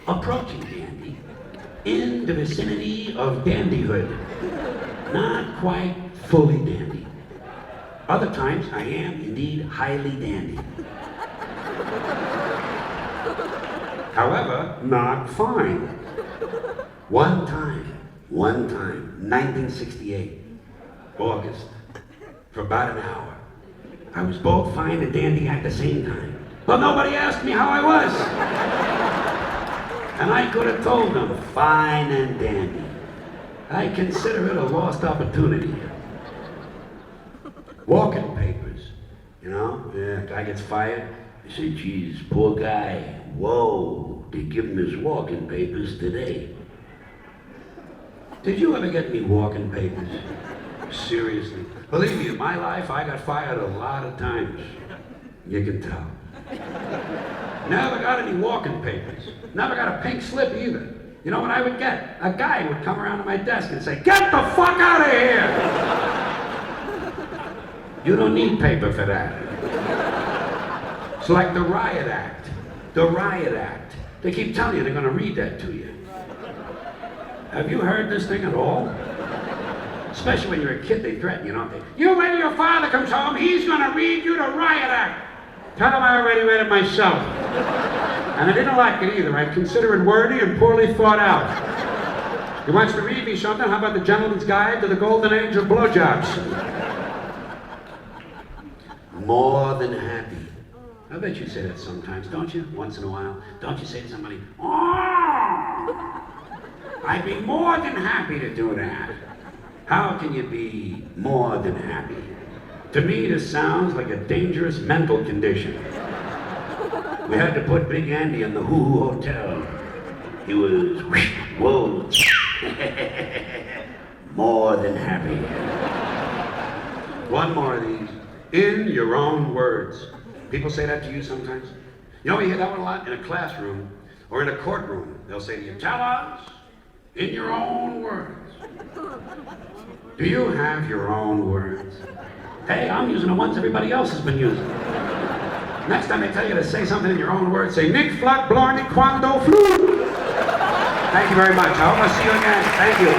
Approaching dandy. In the vicinity of dandyhood. Not quite fully dandy. Other times I am indeed highly dandy. However, not fine. One time, 1968, August, for about an hour. I was both fine and dandy at the same time. But nobody asked me how I was. And I could have told them, fine and dandy. I consider it a lost opportunity. Walking papers, you know? Yeah, guy gets fired. They say, geez, poor guy. Whoa, they give him his walking papers today. Did you ever get me walking papers? Seriously. Believe me, in my life, I got fired a lot of times. You can tell. Never got any walking papers. Never got a pink slip either. You know what I would get? A guy would come around to my desk and say, get the fuck out of here! You don't need paper for that. It's like the Riot Act. The Riot Act. They keep telling you they're gonna read that to you. Have you heard this thing at all? Especially when you're a kid, they threaten you, don't they? You wait till your father comes home, he's gonna read you the Riot Act. Tell him I already read it myself. And I didn't like it either. I consider it wordy and poorly thought out. He wants to read me something. How about the Gentleman's Guide to the Golden Age of Blowjobs? More than happy. I bet you say that sometimes, don't you? Once in a while. Don't you say to somebody, oh, I'd be more than happy to do that. How can you be more than happy? To me, this sounds like a dangerous mental condition. We had to put Big Andy in the Hoo-Hoo Hotel. He was, whoa, more than happy. One more of these. In your own words. People say that to you sometimes. You know, you hear that one a lot in a classroom or in a courtroom. They'll say to you, tell us in your own words. Do you have your own words? Hey, I'm using the ones everybody else has been using. Next time they tell you to say something in your own words, say, Nick Flat Blarney Quando Flu. Thank you very much. I hope I see you again. Thank you.